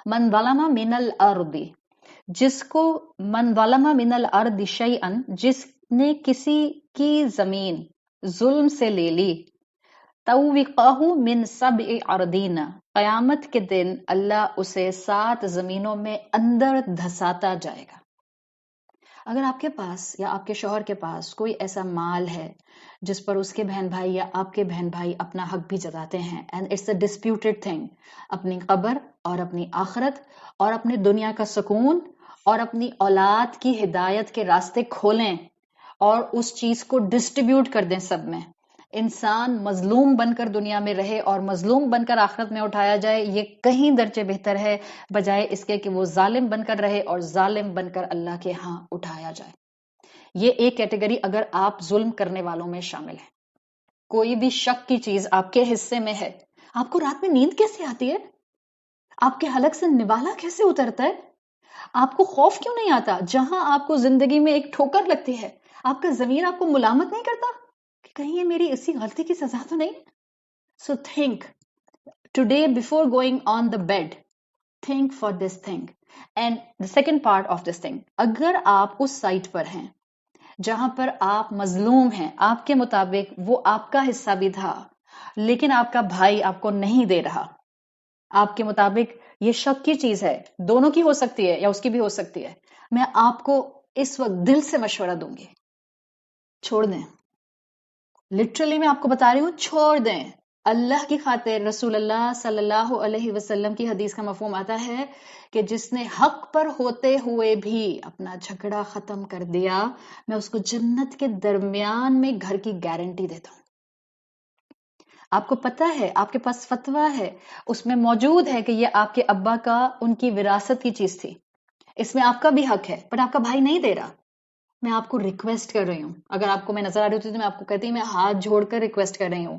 من ظلم من الارض، جس کو من ظلم من الارض شیئا، جس نے کسی کی زمین ظلم سے لے لی، توقہ من سبع اردین، قیامت کے دن اللہ اسے 7 زمینوں میں اندر دھساتا جائے گا. اگر آپ کے پاس یا آپ کے شوہر کے پاس کوئی ایسا مال ہے جس پر اس کے بہن بھائی یا آپ کے بہن بھائی اپنا حق بھی جتاتے ہیں، and it's a disputed thing, اپنی قبر اور اپنی آخرت اور اپنے دنیا کا سکون اور اپنی اولاد کی ہدایت کے راستے کھولیں اور اس چیز کو ڈسٹریبیوٹ کر دیں سب میں. انسان مظلوم بن کر دنیا میں رہے اور مظلوم بن کر آخرت میں اٹھایا جائے، یہ کہیں درجے بہتر ہے بجائے اس کے کہ وہ ظالم بن کر رہے اور ظالم بن کر اللہ کے ہاں اٹھایا جائے. یہ ایک کیٹیگری اگر آپ ظلم کرنے والوں میں شامل ہیں. کوئی بھی شک کی چیز آپ کے حصے میں ہے، آپ کو رات میں نیند کیسے آتی ہے؟ آپ کے حلق سے نوالا کیسے اترتا ہے؟ آپ کو خوف کیوں نہیں آتا جہاں آپ کو زندگی میں ایک ٹھوکر لگتی ہے؟ آپ کا ضمیر آپ کو ملامت نہیں کرتا کہ کہیں یہ میری اسی غلطی کی سزا تو نہیں؟ So think today before going on the bed, think for this thing. And the second part of this thing, اگر آپ اس سائٹ پر ہیں جہاں پر آپ مظلوم ہیں، آپ کے مطابق وہ آپ کا حصہ بھی تھا لیکن آپ کا بھائی آپ کو نہیں دے رہا، آپ کے مطابق یہ شک کی چیز ہے، دونوں کی ہو سکتی ہے یا اس کی بھی ہو سکتی ہے، میں آپ کو اس وقت دل سے مشورہ دوں گی، چھوڑ دیں. لٹرلی میں آپ کو بتا رہی ہوں، چھوڑ دیں. اللہ کی خاطر رسول اللہ صلی اللہ علیہ وسلم کی حدیث کا مفہوم آتا ہے کہ جس نے حق پر ہوتے ہوئے بھی اپنا جھگڑا ختم کر دیا، میں اس کو جنت کے درمیان میں گھر کی گارنٹی دیتا ہوں. آپ کو پتا ہے، آپ کے پاس فتویٰ ہے، اس میں موجود ہے کہ یہ آپ کے ابا کا ان کی وراثت کی چیز تھی، اس میں آپ کا بھی حق ہے، بٹ آپ کا بھائی نہیں دے رہا. میں آپ کو ریکویسٹ کر رہی ہوں، اگر آپ کو میں نظر آ رہی ہوتی تو میں آپ کو کہتی ہوں، میں ہاتھ جوڑ کر ریکویسٹ کر رہی ہوں،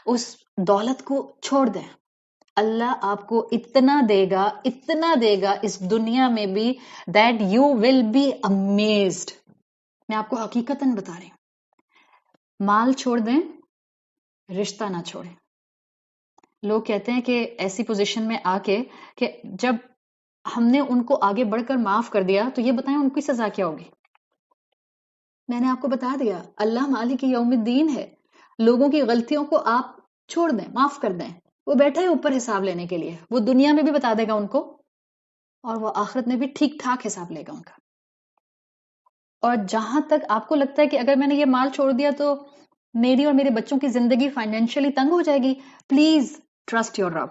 اس دولت کو چھوڑ دیں. اللہ آپ کو اتنا دے گا اس دنیا میں بھی that you will be amazed. میں آپ کو حقیقتاً بتا رہی ہوں. مال چھوڑ دیں، رشتہ نہ چھوڑیں. لوگ کہتے ہیں کہ ایسی پوزیشن میں آ کے کہ جب ہم نے ان کو آگے بڑھ کر معاف کر دیا تو یہ بتائیں ان کی سزا کیا ہوگی؟ میں نے آپ کو بتا دیا، اللہ مالک یوم الدین ہے. لوگوں کی غلطیوں کو آپ چھوڑ دیں، معاف کر دیں. وہ بیٹھا ہے اوپر حساب لینے کے لیے، وہ دنیا میں بھی بتا دے گا ان کو اور وہ آخرت میں بھی ٹھیک ٹھاک حساب لے گا ان کا. اور جہاں تک آپ کو لگتا ہے کہ اگر میں نے یہ مال چھوڑ دیا تو میری اور میرے بچوں کی زندگی فائنینشلی تنگ ہو جائے گی، پلیز ٹرسٹ یور رب.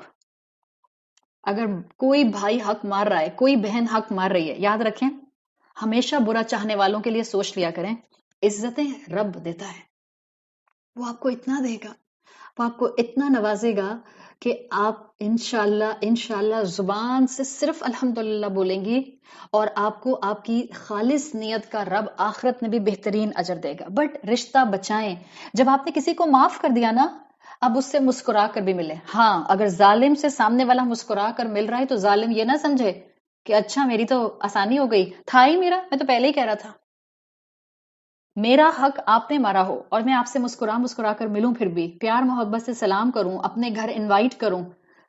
اگر کوئی بھائی حق مار رہا ہے، کوئی بہن حق مار رہی ہے، یاد رکھیں ہمیشہ برا چاہنے والوں کے لیے سوچ لیا کریں، عزتیں رب دیتا ہے. وہ آپ کو اتنا دے گا، وہ آپ کو اتنا نوازے گا کہ آپ انشاءاللہ زبان سے صرف الحمدللہ بولیں گی اور آپ کو آپ کی خالص نیت کا رب آخرت میں بھی بہترین اجر دے گا. بٹ رشتہ بچائیں. جب آپ نے کسی کو معاف کر دیا نا، اب اس سے مسکرا کر بھی ملے. ہاں اگر ظالم سے سامنے والا مسکرا کر مل رہا ہے تو ظالم یہ نہ سمجھے کہ اچھا میری تو آسانی ہو گئی، تھا ہی میرا، میں تو پہلے ہی کہہ رہا تھا. میرا حق آپ نے مارا ہو اور میں آپ سے مسکرا کر ملوں، پھر بھی پیار محبت سے سلام کروں، اپنے گھر انوائٹ کروں،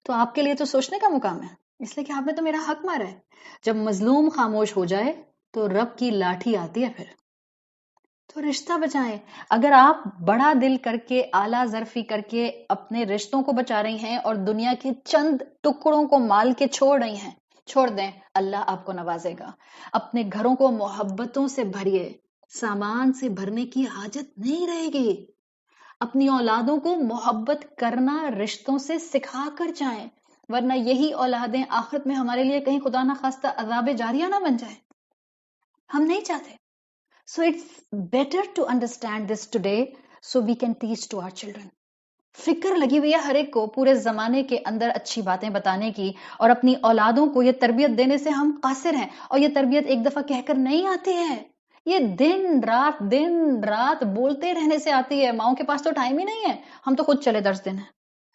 تو آپ کے لیے تو سوچنے کا مقام ہے، اس لیے کہ آپ نے تو میرا حق مارا ہے. جب مظلوم خاموش ہو جائے تو رب کی لاٹھی آتی ہے پھر. تو رشتہ بچائیں. اگر آپ بڑا دل کر کے اعلیٰ ظرفی کر کے اپنے رشتوں کو بچا رہی ہیں اور دنیا کے چند ٹکڑوں کو مال کے چھوڑ رہی ہیں، چھوڑ دیں، اللہ آپ کو نوازے گا. اپنے گھروں کو محبتوں سے بھریے، سامان سے بھرنے کی حاجت نہیں رہے گی. اپنی اولادوں کو محبت کرنا رشتوں سے سکھا کر جائیں. ورنہ یہی اولادیں آخرت میں ہمارے لیے کہیں خدا نہ خواستہ عذاب جاریہ نہ بن جائیں. ہم نہیں چاہتے. So it's better to understand this today so we can teach to our children. فکر لگی ہوئی ہے ہر ایک کو پورے زمانے کے اندر اچھی باتیں بتانے کی، اور اپنی اولادوں کو یہ تربیت دینے سے ہم قاصر ہیں، اور یہ تربیت ایک دفعہ کہہ کر نہیں آتی ہے، یہ دن رات بولتے رہنے سے آتی ہے. ماؤں کے پاس تو ٹائم ہی نہیں ہے. ہم تو خود چلے درس دینا ہے،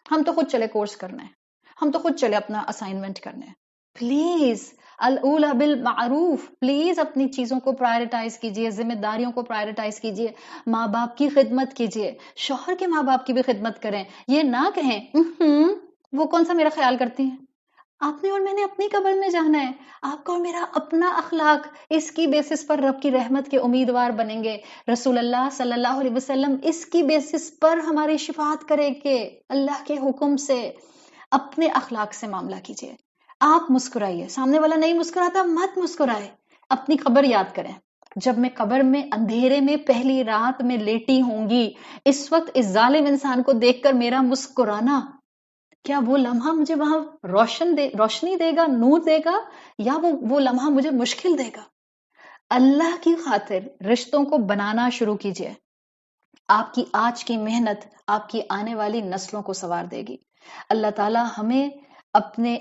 ہم تو خود چلے کورس کرنا ہے، ہم تو خود چلے اپنا اسائنمنٹ کرنا ہے. پلیز الاولی بالمعروف، پلیز اپنی چیزوں کو پرائرٹائز کیجئے، ذمہ داریوں کو پرائرٹائز کیجئے، ماں باپ کی خدمت کیجئے، شوہر کے ماں باپ کی بھی خدمت کریں. یہ نہ کہیں وہ کون سا میرا خیال کرتی ہیں. آپ نے اور میں نے اپنی قبر میں جانا ہے. آپ کا اور میرا اپنا اخلاق، اس کی بیسس پر رب کی رحمت کے امیدوار بنیں گے. رسول اللہ صلی اللہ علیہ وسلم اس کی بیسس پر ہماری شفاعت کرے کہ اللہ کے حکم سے اپنے اخلاق سے معاملہ کیجئے. آپ مسکرائیے، سامنے والا نہیں مسکراتا مت مسکرائے. اپنی قبر یاد کریں. جب میں قبر میں اندھیرے میں پہلی رات میں لیٹی ہوں گی، اس وقت اس ظالم انسان کو دیکھ کر میرا مسکرانا، کیا وہ لمحہ مجھے وہاں روشنی دے گا، نور دے گا، یا وہ لمحہ مجھے مشکل دے گا؟ اللہ کی خاطر رشتوں کو بنانا شروع کیجئے. آپ کی آج کی محنت آپ کی آنے والی نسلوں کو سنوار دے گی. اللہ تعالی ہمیں اپنے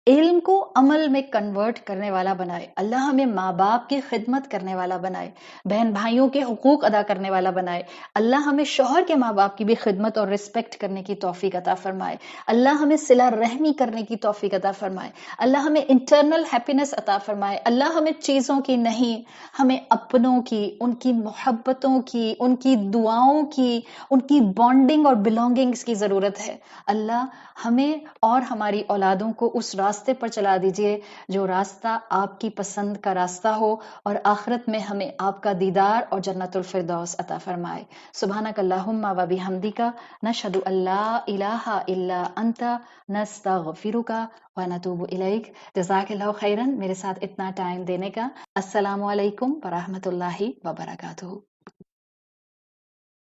علم کو عمل میں کنورٹ کرنے والا بنائے. اللہ ہمیں ماں باپ کی خدمت کرنے والا بنائے، بہن بھائیوں کے حقوق ادا کرنے والا بنائے. اللہ ہمیں شوہر کے ماں باپ کی بھی خدمت اور رسپیکٹ کرنے کی توفیق عطا فرمائے. اللہ ہمیں صلہ رحمی کرنے کی توفیق عطا فرمائے. اللہ ہمیں انٹرنل ہیپینس عطا فرمائے. اللہ ہمیں چیزوں کی نہیں، ہمیں اپنوں کی، ان کی محبتوں کی، ان کی دعاؤں کی، ان کی بانڈنگ اور بلونگنگز کی ضرورت ہے. اللہ ہمیں اور ہماری اولادوں کو اس راستے پر چلا دیجئے جو راستہ آپ کی پسند کا راستہ ہو، اور آخرت میں ہمیں آپ کا دیدار اور جنت الفردوس عطا فرمائے. سبحانک اللہم و بحمدک، نشہد ان لا الہ الا انت، نستغفرک و نتوب الیک. جزاک اللہ خیرن میرے ساتھ اتنا ٹائم دینے کا. السلام علیکم ورحمۃ اللہ وبرکاتہ.